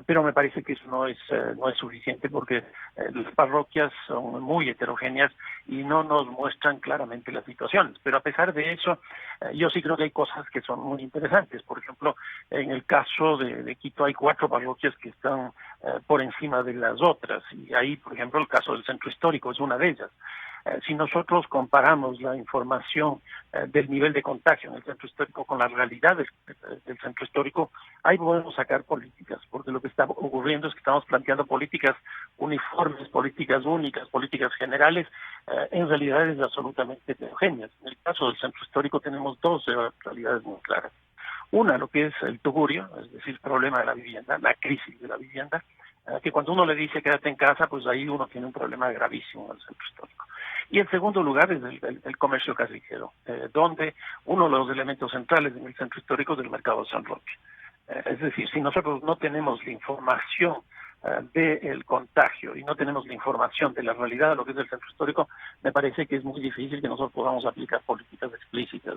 pero me parece que eso no es suficiente porque las parroquias son muy heterogéneas y no nos muestran claramente las situaciones. Pero a pesar de eso, yo sí creo que hay cosas que son muy interesantes. Por ejemplo, en el caso de Quito hay 4 parroquias que están por encima de las otras, y ahí, por ejemplo, el caso del centro histórico es una de ellas. Si nosotros comparamos la información del nivel de contagio en el centro histórico con la realidad del centro histórico, ahí podemos sacar políticas, porque lo que está ocurriendo es que estamos planteando políticas uniformes, políticas únicas, políticas generales, en realidades absolutamente heterogéneas. En el caso del centro histórico tenemos 2 realidades muy claras. Una, lo que es el tugurio, es decir, el problema de la vivienda, la crisis de la vivienda, que cuando uno le dice quédate en casa, pues ahí uno tiene un problema gravísimo en el centro histórico. Y en segundo lugar es el comercio callejero, donde uno de los elementos centrales en el centro histórico es el mercado de San Roque. Es decir, si nosotros no tenemos la información del contagio y no tenemos la información de la realidad de lo que es el centro histórico, me parece que es muy difícil que nosotros podamos aplicar políticas explícitas.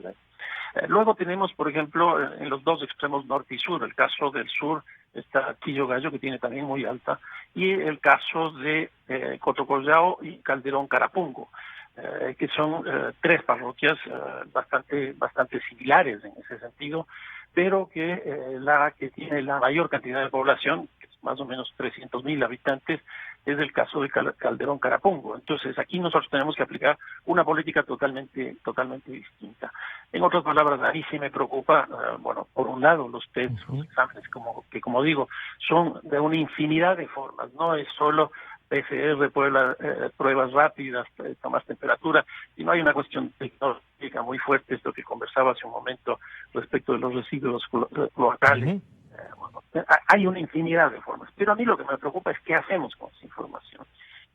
Luego tenemos, por ejemplo, en los 2 extremos norte y sur. El caso del sur está Quillo Gallo, que tiene también muy alta, y el caso de Cotocollao y Calderón Carapungo, que son 3 parroquias bastante similares en ese sentido, pero que la que tiene la mayor cantidad de población, que es más o menos 300.000 habitantes, es el caso de Calderón Carapungo. Entonces aquí nosotros tenemos que aplicar una política totalmente distinta. En otras palabras, a mí sí me preocupa, bueno, por un lado los test, los exámenes, como digo, son de una infinidad de formas, no es solo PCR, pruebas rápidas, tomar temperatura, y no hay una cuestión tecnológica muy fuerte, esto que conversaba hace un momento respecto de los residuos cloacales. Hay una infinidad de formas, pero a mí lo que me preocupa es qué hacemos con esa información.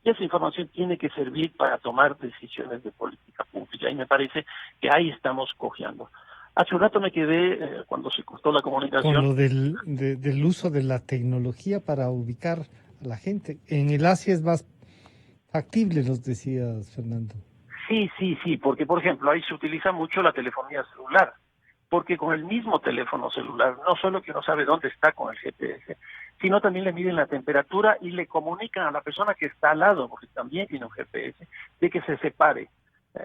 Y esa información tiene que servir para tomar decisiones de política pública, y me parece que ahí estamos cojeando. Hace un rato me quedé, cuando se cortó la comunicación, con lo del uso de la tecnología para ubicar a la gente. En el Asia es más factible, nos decías, Fernando. Sí, porque, por ejemplo, ahí se utiliza mucho la telefonía celular, porque con el mismo teléfono celular, no solo que uno sabe dónde está con el GPS, sino también le miden la temperatura y le comunican a la persona que está al lado, porque también tiene un GPS, de que se separe.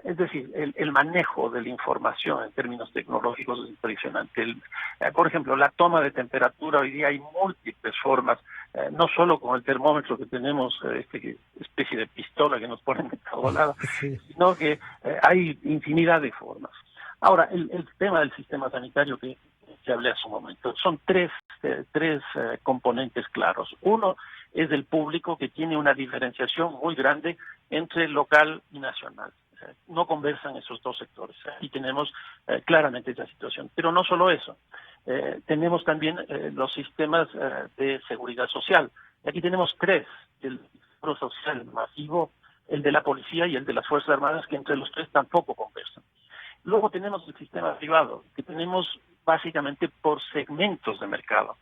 Es decir, el manejo de la información en términos tecnológicos es impresionante. Por ejemplo, la toma de temperatura, hoy día hay múltiples formas, no solo con el termómetro que tenemos, especie de pistola que nos ponen de cada lado, sí, sino que hay infinidad de formas. Ahora, el tema del sistema sanitario que hablé hace un momento, son tres componentes claros. Uno es el público, que tiene una diferenciación muy grande entre local y nacional. No conversan esos 2 sectores. Y tenemos claramente esa situación. Pero no solo eso. Tenemos también los sistemas de seguridad social. Y aquí tenemos 3. El seguro social masivo, el de la policía y el de las Fuerzas Armadas, que entre los 3 tampoco conversan. Luego tenemos el sistema privado, que tenemos básicamente por segmentos de mercado.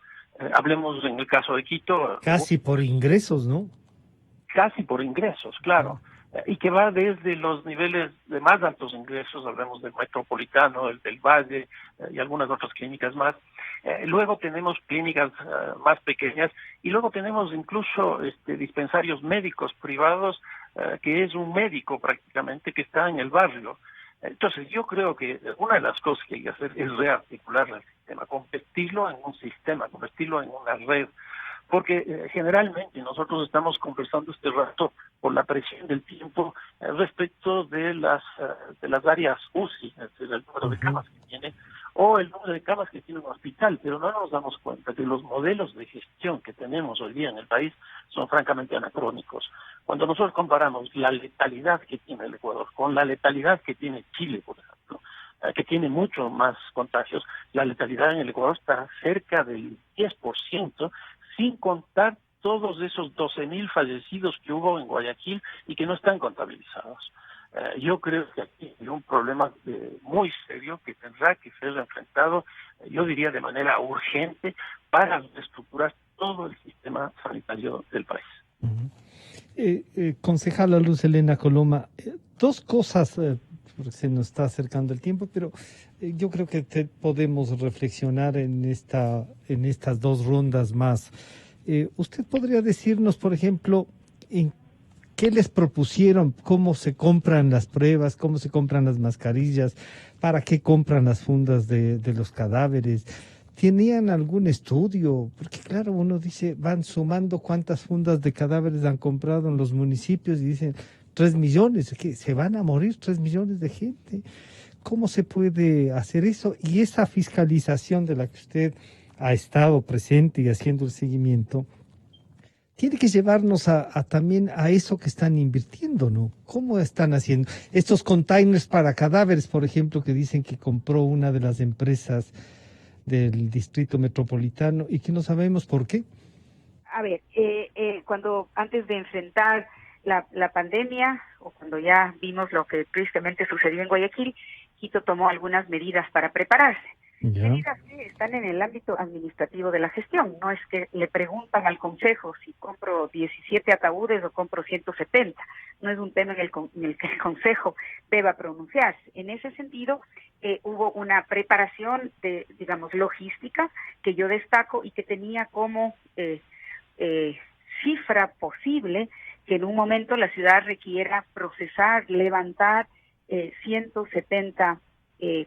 Hablemos en el caso de Quito. Casi por ingresos, ¿no? Casi por ingresos, claro. Y que va desde los niveles de más altos ingresos, hablemos del Metropolitano, el del Valle y algunas otras clínicas más. Luego tenemos clínicas más pequeñas, y luego tenemos incluso dispensarios médicos privados que es un médico prácticamente que está en el barrio. Entonces yo creo que una de las cosas que hay que hacer es rearticular el sistema, convertirlo en un sistema, convertirlo en una red, porque generalmente nosotros estamos conversando este rato por la presión del tiempo respecto de las áreas UCI, es decir, el número de camas que tiene, o el número de camas que tiene un hospital, pero no nos damos cuenta que los modelos de gestión que tenemos hoy día en el país son francamente anacrónicos. Cuando nosotros comparamos la letalidad que tiene el Ecuador con la letalidad que tiene Chile, por ejemplo, que tiene mucho más contagios, la letalidad en el Ecuador está cerca del 10%, sin contar todos esos 12.000 fallecidos que hubo en Guayaquil y que no están contabilizados. Yo creo que aquí hay un problema muy serio que tendrá que ser enfrentado, yo diría de manera urgente, para reestructurar todo el sistema sanitario del país. Concejala Luz Helena Coloma, dos cosas, porque se nos está acercando el tiempo, pero yo creo que podemos reflexionar en estas dos rondas más. ¿Usted podría decirnos, por ejemplo, en qué les propusieron, cómo se compran las pruebas, cómo se compran las mascarillas, para qué compran las fundas de los cadáveres? ¿Tenían algún estudio? Porque claro, uno dice, van sumando cuántas fundas de cadáveres han comprado en los municipios y dicen 3 millones, que se van a morir 3 millones de gente. ¿Cómo se puede hacer eso? Y esa fiscalización de la que usted ha estado presente y haciendo el seguimiento, tiene que llevarnos también a eso que están invirtiendo, ¿no? ¿Cómo están haciendo? Estos containers para cadáveres, por ejemplo, que dicen que compró una de las empresas del Distrito Metropolitano y que no sabemos por qué. A ver, cuando antes de enfrentar la pandemia, o cuando ya vimos lo que tristemente sucedió en Guayaquil, Quito tomó algunas medidas para prepararse. Ya. Medidas que están en el ámbito administrativo de la gestión. No es que le preguntan al Consejo si compro 17 ataúdes o compro 170. No es un tema en el que el Consejo deba pronunciarse. En ese sentido, hubo una preparación digamos, logística que yo destaco y que tenía como cifra posible que en un momento la ciudad requiera procesar, levantar 170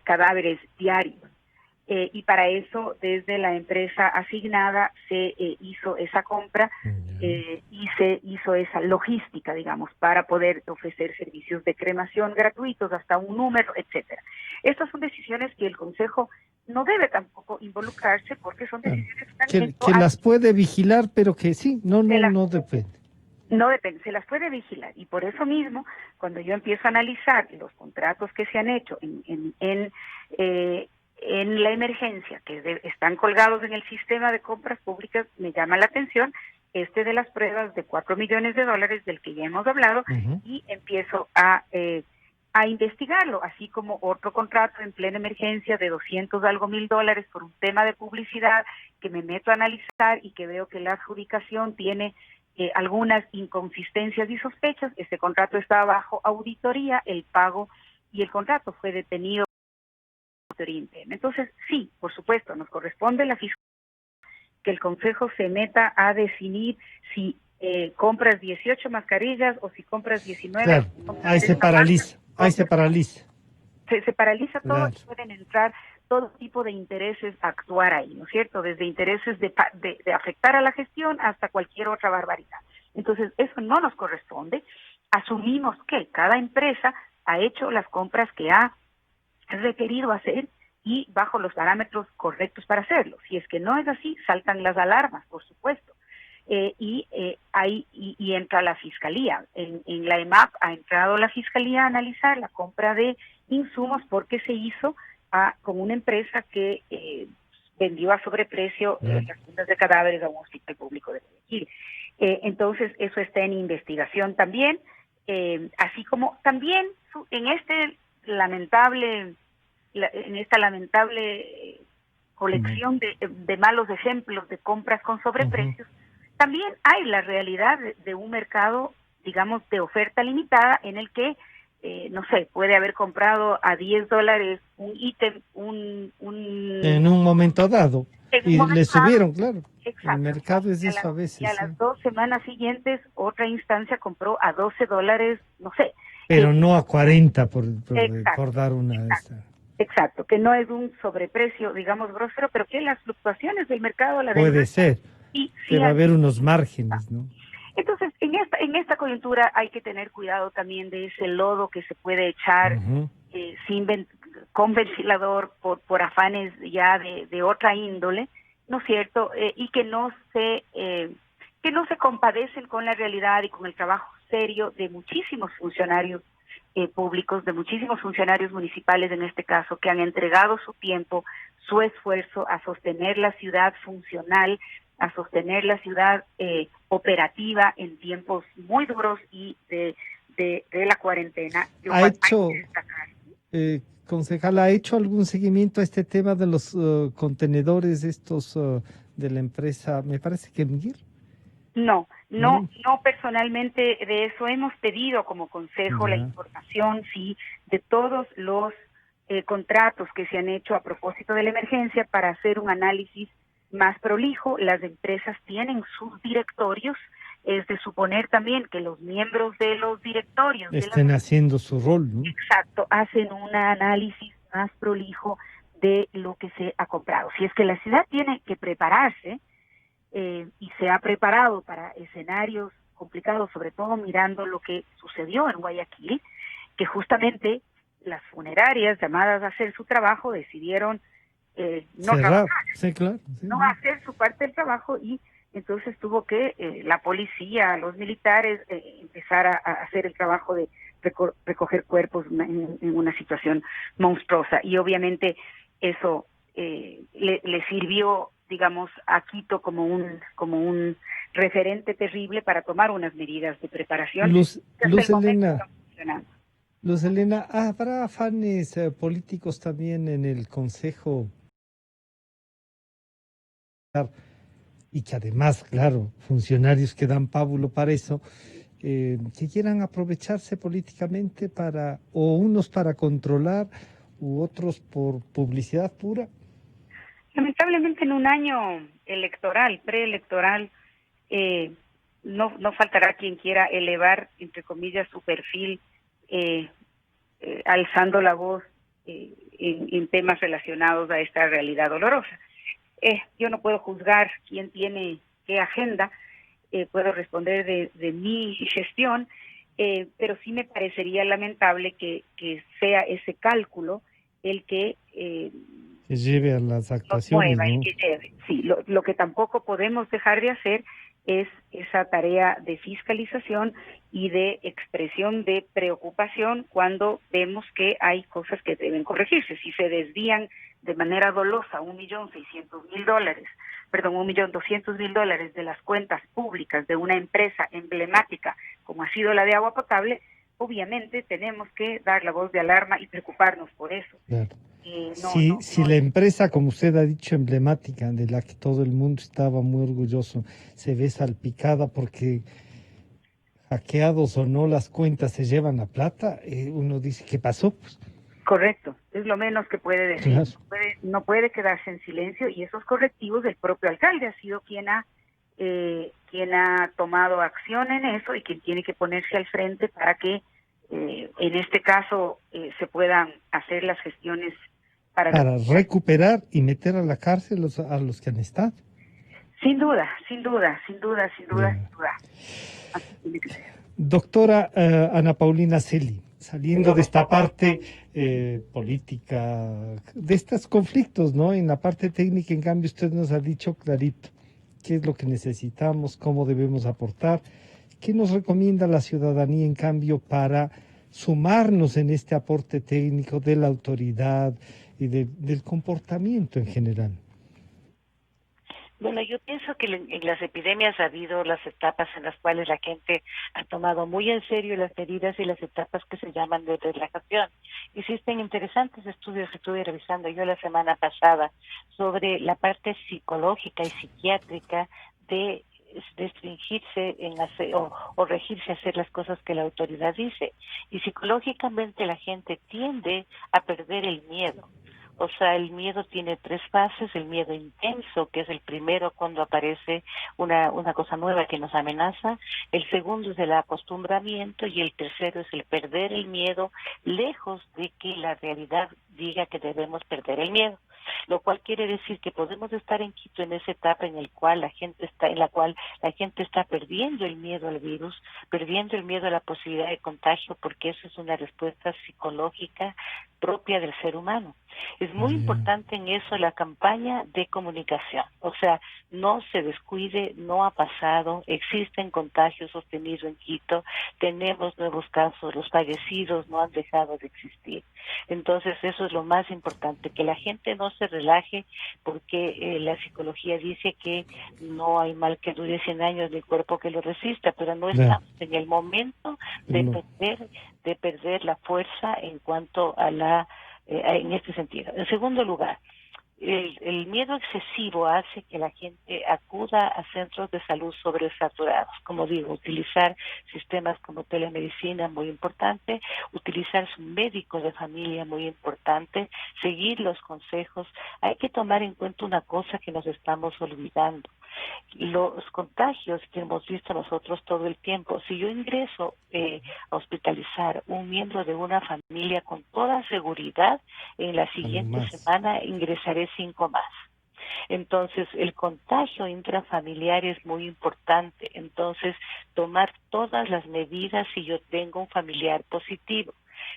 cadáveres diarios. Y para eso, desde la empresa asignada, se hizo esa compra y se hizo esa logística, digamos, para poder ofrecer servicios de cremación gratuitos hasta un número, etcétera. Estas son decisiones que el Consejo no debe tampoco involucrarse porque son decisiones que las puede vigilar, pero que sí, no depende. No depende, se las puede vigilar. Y por eso mismo, cuando yo empiezo a analizar los contratos que se han hecho en la emergencia, que están colgados en el sistema de compras públicas, me llama la atención de las pruebas de $4 millones del que ya hemos hablado, y empiezo a investigarlo, así como otro contrato en plena emergencia de 200 algo mil dólares por un tema de publicidad que me meto a analizar y que veo que la adjudicación tiene algunas inconsistencias y sospechas. Este contrato estaba bajo auditoría, el pago y el contrato fue detenido. Entonces, sí, por supuesto, nos corresponde la fiscalía que el Consejo se meta a definir si compras 18 mascarillas o si compras 19. Claro, ahí se paraliza, Se paraliza todo, claro. Pueden entrar todo tipo de intereses a actuar ahí, ¿no es cierto? Desde intereses de afectar a la gestión hasta cualquier otra barbaridad. Entonces, eso no nos corresponde. Asumimos que cada empresa ha hecho las compras que ha requerido hacer y bajo los parámetros correctos para hacerlo. Si es que no es así, saltan las alarmas, por supuesto. Y entra la Fiscalía. En la EMAP ha entrado la Fiscalía a analizar la compra de insumos porque se hizo con una empresa que vendió a sobreprecio las fundas de cadáveres a un hospital público de Guayaquil. Entonces, eso está en investigación también, así como también en esta lamentable colección de malos ejemplos de compras con sobreprecios, también hay la realidad de un mercado, digamos, de oferta limitada en el que, no sé, puede haber comprado a $10 un ítem, en un momento dado, y le subieron, claro. El Exacto. mercado es Y eso a y a veces, ¿sí? las 2 semanas siguientes, otra instancia compró a $12, no sé. Pero Que, no a 40 por exacto, dar una exacto, esta. exacto, que no es un sobreprecio, digamos, grosero, pero que las fluctuaciones del mercado, la Puede demanda, ser. sí Debe han haber unos afectado. márgenes, ¿no? Entonces, en esta coyuntura hay que tener cuidado también de ese lodo que se puede echar Ujú. con ventilador por afanes ya de otra índole, ¿no es cierto? Y que no se compadecen con la realidad y con el trabajo serio de muchísimos funcionarios públicos, de muchísimos funcionarios municipales en este caso, que han entregado su tiempo, su esfuerzo a sostener la ciudad funcional, a sostener la ciudad operativa en tiempos muy duros y de la cuarentena, lo ¿Ha cual hay que hecho, destacar. concejal, ha hecho algún seguimiento a este tema de los contenedores estos de la empresa? Me parece que Mir, No, no, ¿no? no personalmente de eso. Hemos pedido como consejo la Ya. información, sí, de todos los contratos que se han hecho a propósito de la emergencia para hacer un análisis más prolijo. Las empresas tienen sus directorios, es de suponer también que los miembros de los directorios de las Estén haciendo su rol, ¿no? exacto, hacen un análisis más prolijo de lo que se ha comprado. Si es que la ciudad tiene que prepararse, y se ha preparado para escenarios complicados, sobre todo mirando lo que sucedió en Guayaquil, que justamente las funerarias llamadas a hacer su trabajo decidieron no Cerrar, trabajar, sí, claro. Sí, no sí. hacer su parte del trabajo y entonces tuvo que la policía, los militares empezar a hacer el trabajo de recoger cuerpos en una situación monstruosa y obviamente eso le sirvió, digamos, a Quito como un referente terrible para tomar unas medidas de preparación que hasta el Luz momento Elena, están funcionando. Luz Elena, ¿habrá afanes políticos también en el Consejo? Y que además, claro, funcionarios que dan pábulo para eso, que quieran aprovecharse políticamente para, o unos para controlar, u otros por publicidad pura. Lamentablemente en un año electoral, preelectoral, eh, no faltará quien quiera elevar, entre comillas, su perfil, eh, alzando la voz en temas relacionados a esta realidad dolorosa. Yo no puedo juzgar quién tiene qué agenda, puedo responder de mi gestión, pero sí me parecería lamentable que sea ese cálculo el que Que lleve a las nos actuaciones, mueva y ¿no? que lleve. Sí, lo que tampoco podemos dejar de hacer es esa tarea de fiscalización y de expresión de preocupación cuando vemos que hay cosas que deben corregirse. Si se desvían de manera dolosa $1.600.000, perdón, $1.200.000 de las cuentas públicas de una empresa emblemática como ha sido la de agua potable, obviamente tenemos que dar la voz de alarma y preocuparnos por eso. Claro. No, no, Si no. la empresa, como usted ha dicho, emblemática, de la que todo el mundo estaba muy orgulloso, se ve salpicada porque hackeados o no las cuentas se llevan la plata, uno dice, ¿qué pasó? Pues, Correcto, es lo menos que puede decir. claro. No puede quedarse en silencio y esos correctivos del propio alcalde ha sido quien ha tomado acción en eso y quien tiene que ponerse al frente para que en este caso se puedan hacer las gestiones para Para recuperar. recuperar y meter a la cárcel a los que han estado. Sin duda, sin duda, sin duda, sin duda, Ya. sin duda. Así tiene que ser. Doctora Ana Paulina Celi, saliendo de esta parte política, de estos conflictos, ¿no? En la parte técnica, en cambio, usted nos ha dicho clarito qué es lo que necesitamos, cómo debemos aportar, qué nos recomienda la ciudadanía, en cambio, para sumarnos en este aporte técnico de la autoridad y del comportamiento en general. Bueno, yo pienso que en las epidemias ha habido las etapas en las cuales la gente ha tomado muy en serio las medidas y las etapas que se llaman de relajación. Existen interesantes estudios que estuve revisando yo la semana pasada sobre la parte psicológica y psiquiátrica de restringirse en hacer o regirse a hacer las cosas que la autoridad dice. Y psicológicamente la gente tiende a perder el miedo. O sea, el miedo tiene 3 fases: el miedo intenso, que es el primero cuando aparece una cosa nueva que nos amenaza; el segundo es el acostumbramiento; y el tercero es el perder el miedo, lejos de que la realidad diga que debemos perder el miedo. Lo cual quiere decir que podemos estar en Quito en esa etapa en la cual la gente está perdiendo el miedo al virus, perdiendo el miedo a la posibilidad de contagio, porque eso es una respuesta psicológica propia del ser humano. Es muy Ya. importante en eso la campaña de comunicación. O sea, no se descuide, no ha pasado, existen contagios sostenidos en Quito, tenemos nuevos casos, los fallecidos no han dejado de existir. Entonces, eso es lo más importante, que la gente no se relaje, porque la psicología dice que no hay mal que dure 100 años ni cuerpo que lo resista, pero no Ya. estamos en el momento No. de perder la fuerza en cuanto a en este sentido. En segundo lugar, el miedo excesivo hace que la gente acuda a centros de salud sobresaturados. Como digo, utilizar sistemas como telemedicina, muy importante; utilizar su médico de familia, muy importante; seguir los consejos. Hay que tomar en cuenta una cosa que nos estamos olvidando: los contagios que hemos visto nosotros todo el tiempo. Si yo ingreso a hospitalizar un miembro de una familia, con toda seguridad, en la siguiente Más. semana ingresaré 5 más. Entonces, el contagio intrafamiliar es muy importante. Entonces, tomar todas las medidas si yo tengo un familiar positivo,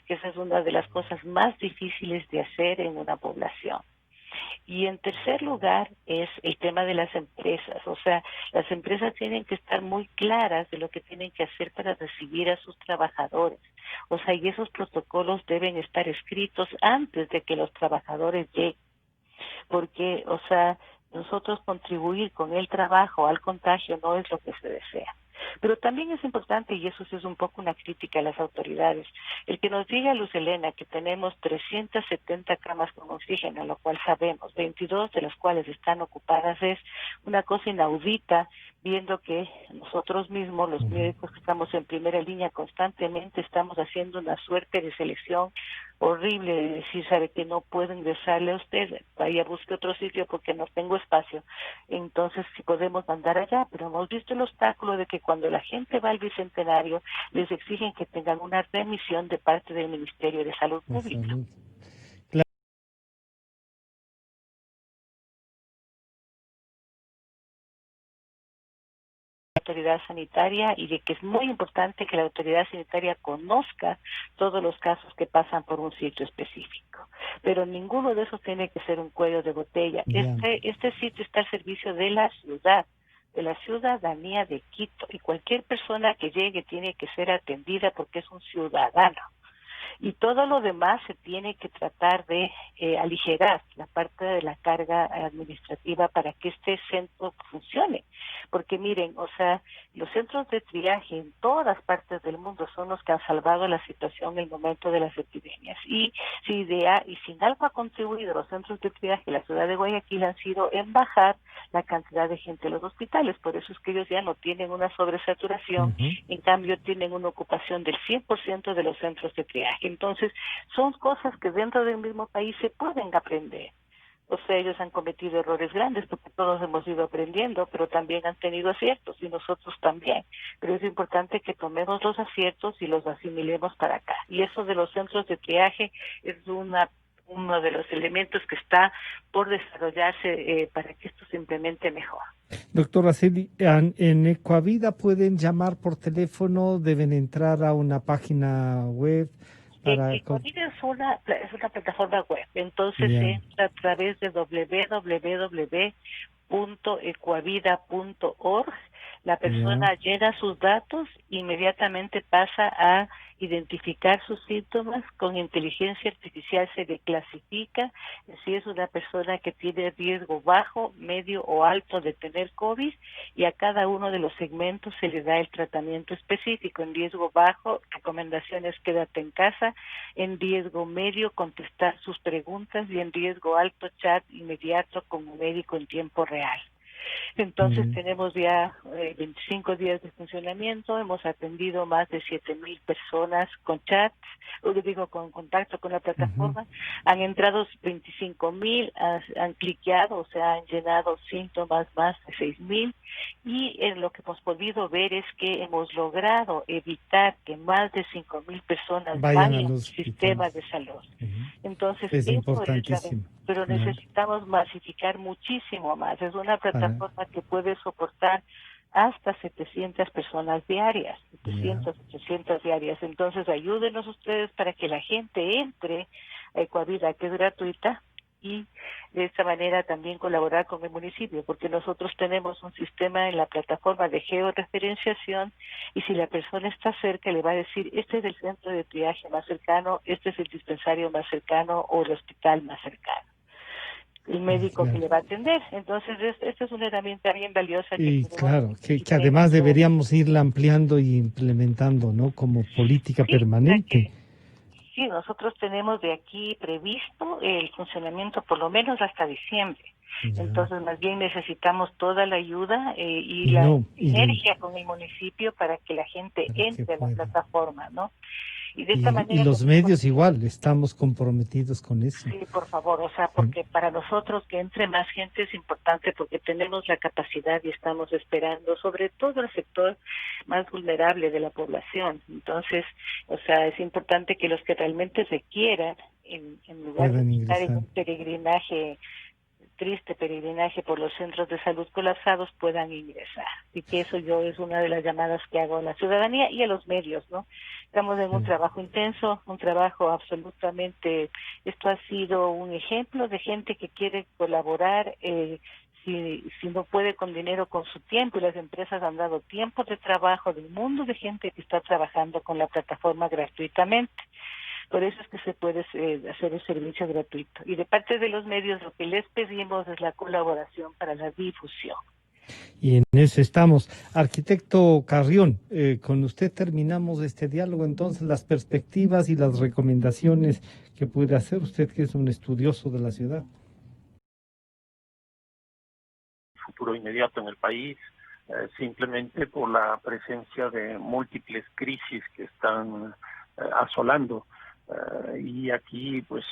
que esa es una de las cosas más difíciles de hacer en una población. Y en tercer lugar es el tema de las empresas. O sea, las empresas tienen que estar muy claras de lo que tienen que hacer para recibir a sus trabajadores. O sea, y esos protocolos deben estar escritos antes de que los trabajadores lleguen, porque, o sea, nosotros contribuir con el trabajo al contagio no es lo que se desea. Pero también es importante, y eso sí es un poco una crítica a las autoridades, el que nos diga Luz Helena que tenemos 370 camas con oxígeno, lo cual sabemos, 22 de las cuales están ocupadas, es una cosa inaudita, viendo que nosotros mismos, los Ujú. médicos que estamos en primera línea, constantemente estamos haciendo una suerte de selección horrible, de decir, sabe que no puedo ingresarle a usted, vaya, busque otro sitio porque no tengo espacio. Entonces, si podemos mandar allá, pero hemos visto el obstáculo de que cuando la gente va al Bicentenario, les exigen que tengan una remisión de parte del Ministerio de Salud De Pública. salud. Autoridad sanitaria, y de que es muy importante que la autoridad sanitaria conozca todos los casos que pasan por un sitio específico, pero ninguno de esos tiene que ser un cuello de botella. Ya. Este sitio está al servicio de la ciudad, de la ciudadanía de Quito, y cualquier persona que llegue tiene que ser atendida porque es un ciudadano. Y todo lo demás se tiene que tratar de aligerar la parte de la carga administrativa para que este centro funcione. Porque miren, o sea, los centros de triaje en todas partes del mundo son los que han salvado la situación en el momento de las epidemias. Y si en algo ha contribuido los centros de triaje en la ciudad de Guayaquil, han sido en bajar la cantidad de gente en los hospitales. Por eso es que ellos ya no tienen una sobresaturación, Ujú. en cambio tienen una ocupación del 100% de los centros de triaje. Entonces, son cosas que dentro del mismo país se pueden aprender. O sea, ellos han cometido errores grandes porque todos hemos ido aprendiendo, pero también han tenido aciertos y nosotros también. Pero es importante que tomemos los aciertos y los asimilemos para acá. Y eso de los centros de triaje es uno de los elementos que está por desarrollarse para que esto se implemente mejor. Doctora Celi, en Ecuavida pueden llamar por teléfono, deben entrar a una página web para... Ecovid es una plataforma web, entonces se Ya, entra a través de www.ecuavida.org. La ya. persona llena sus datos, inmediatamente pasa a identificar sus síntomas, con inteligencia artificial se le clasifica si es una persona que tiene riesgo bajo, medio o alto de tener COVID, y a cada uno de los segmentos se le da el tratamiento específico. En riesgo bajo, recomendaciones: quédate en casa; en riesgo medio, contestar sus preguntas; y en riesgo alto, chat inmediato con un médico en tiempo real. Entonces tenemos ya 25 días de funcionamiento, hemos atendido más de 7,000 personas con chats, con contacto con la plataforma, han entrado 25,000, han cliqueado, o sea, han llenado síntomas más de 6,000, y lo que hemos podido ver es que hemos logrado evitar que más de 5,000 personas vayan al sistema de salud. Entonces, es eso importantísimo. pero necesitamos masificar muchísimo más. Es una plataforma que puede soportar hasta 700 personas diarias, 700, 800 diarias. Entonces, ayúdenos ustedes para que la gente entre a Ecuavida, que es gratuita, y de esta manera también colaborar con el municipio, porque nosotros tenemos un sistema en la plataforma de georreferenciación, y si la persona está cerca le va a decir, este es el centro de triaje más cercano, este es el dispensario más cercano o el hospital más cercano, el médico que le va a atender. Entonces, esta es una herramienta bien valiosa. Y claro, que además deberíamos irla ampliando y implementando, ¿no? Como política permanente. Sí, nosotros tenemos de aquí previsto el funcionamiento por lo menos hasta diciembre. Entonces, más bien necesitamos toda la ayuda y la sinergia con el municipio para que la gente entre a la plataforma, ¿no? Y de esta manera, y los medios igual, estamos comprometidos con eso. Sí, por favor, o sea, porque para nosotros que entre más gente es importante, porque tenemos la capacidad y estamos esperando, sobre todo el sector más vulnerable de la población. Entonces, o sea, es importante que los que realmente requieran, en lugar de estar en un triste peregrinaje por los centros de salud colapsados, puedan ingresar. Y que eso es una de las llamadas que hago a la ciudadanía y a los medios, ¿no? Estamos en un trabajo intenso, un trabajo absolutamente, esto ha sido un ejemplo de gente que quiere colaborar, si no puede con dinero, con su tiempo, y las empresas han dado tiempo de trabajo del mundo de gente que está trabajando con la plataforma gratuitamente. Por eso es que se puede hacer el servicio gratuito. Y de parte de los medios lo que les pedimos es la colaboración para la difusión. Y en eso estamos. Arquitecto Carrión, con usted terminamos este diálogo. Entonces, las perspectivas y las recomendaciones que puede hacer usted, que es un estudioso de la ciudad. Futuro inmediato en el país, simplemente por la presencia de múltiples crisis que están asolando. Y aquí, pues,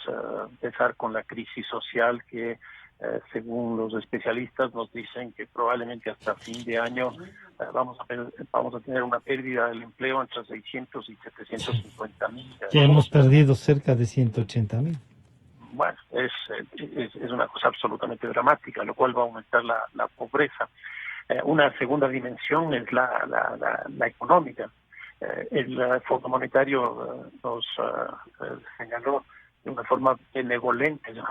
empezar con la crisis social que, según los especialistas, nos dicen que probablemente hasta fin de año vamos a tener una pérdida del empleo entre 600 y 750,000. Ya hemos perdido cerca de 180,000. Bueno, es una cosa absolutamente dramática, lo cual va a aumentar la pobreza. Una segunda dimensión es la económica. El Fondo Monetario nos señaló de una forma benevolente, ¿no?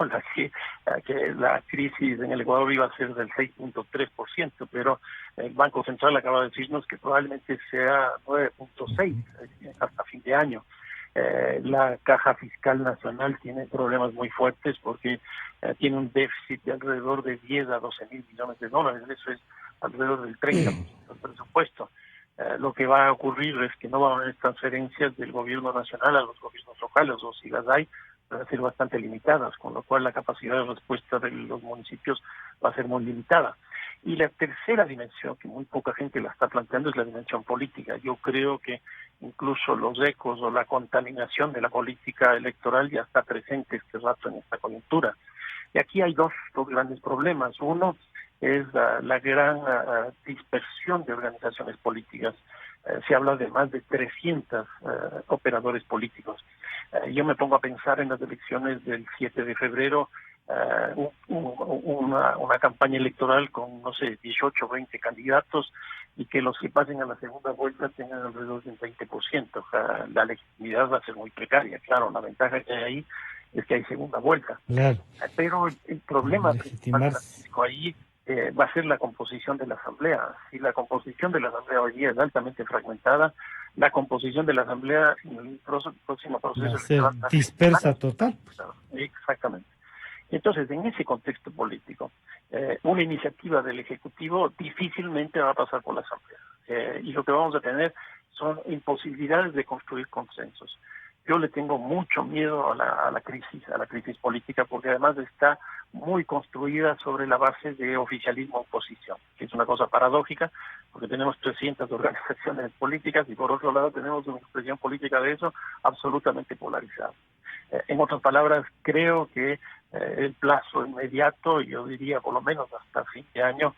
Que la crisis en el Ecuador iba a ser del 6.3%, pero el Banco Central acaba de decirnos que probablemente sea 9.6% hasta fin de año. La Caja Fiscal Nacional tiene problemas muy fuertes porque tiene un déficit de alrededor de 10 a 12 mil millones de dólares. Eso es alrededor del 30% del presupuesto. Lo que va a ocurrir es que no van a haber transferencias del gobierno nacional a los gobiernos locales, o si las hay, van a ser bastante limitadas, con lo cual la capacidad de respuesta de los municipios va a ser muy limitada. Y la tercera dimensión, que muy poca gente la está planteando, es la dimensión política. Yo creo que incluso los ecos o la contaminación de la política electoral ya está presente este rato en esta coyuntura. Y aquí hay dos grandes problemas. Uno es la gran dispersión de organizaciones políticas. Se habla de más de 300 operadores políticos. Yo me pongo a pensar en las elecciones del 7 de febrero, una campaña electoral con, no sé, 18 o 20 candidatos, y que los que pasen a la segunda vuelta tengan alrededor del 20%. O sea, la legitimidad va a ser muy precaria. Claro, la ventaja que hay ahí es que hay segunda vuelta. Claro. Pero el problema principal, Francisco, ahí va a ser la composición de la Asamblea. Si la composición de la Asamblea hoy día es altamente fragmentada, la composición de la Asamblea en el próximo proceso va a ser dispersa total. Exactamente. Entonces, en ese contexto político, una iniciativa del Ejecutivo difícilmente va a pasar por la Asamblea. Y lo que vamos a tener son imposibilidades de construir consensos. Yo le tengo mucho miedo a la crisis política, porque además está muy construida sobre la base de oficialismo oposición, que es una cosa paradójica, porque tenemos 300 organizaciones políticas y por otro lado tenemos una expresión política de eso absolutamente polarizada. En otras palabras, creo que el plazo inmediato, yo diría por lo menos hasta fin de año,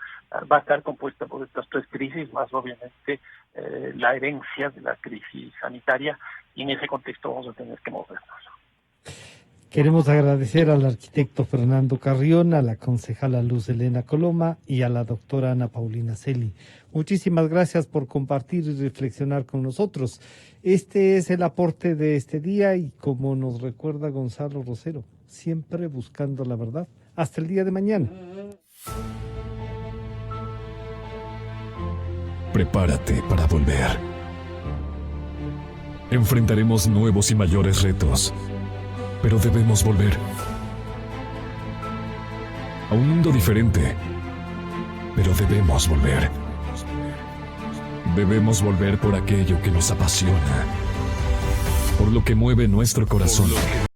va a estar compuesta por estas tres crisis, más obviamente la herencia de la crisis sanitaria, y en ese contexto vamos a tener que movernos. Queremos agradecer al arquitecto Fernando Carrión, a la concejala Luz Helena Coloma y a la doctora Ana Paulina Celi. Muchísimas gracias por compartir y reflexionar con nosotros. Este es el aporte de este día y como nos recuerda Gonzalo Rosero, siempre buscando la verdad. Hasta el día de mañana. Prepárate para volver. Enfrentaremos nuevos y mayores retos, pero debemos volver a un mundo diferente, pero debemos volver. Debemos volver por aquello que nos apasiona, por lo que mueve nuestro corazón.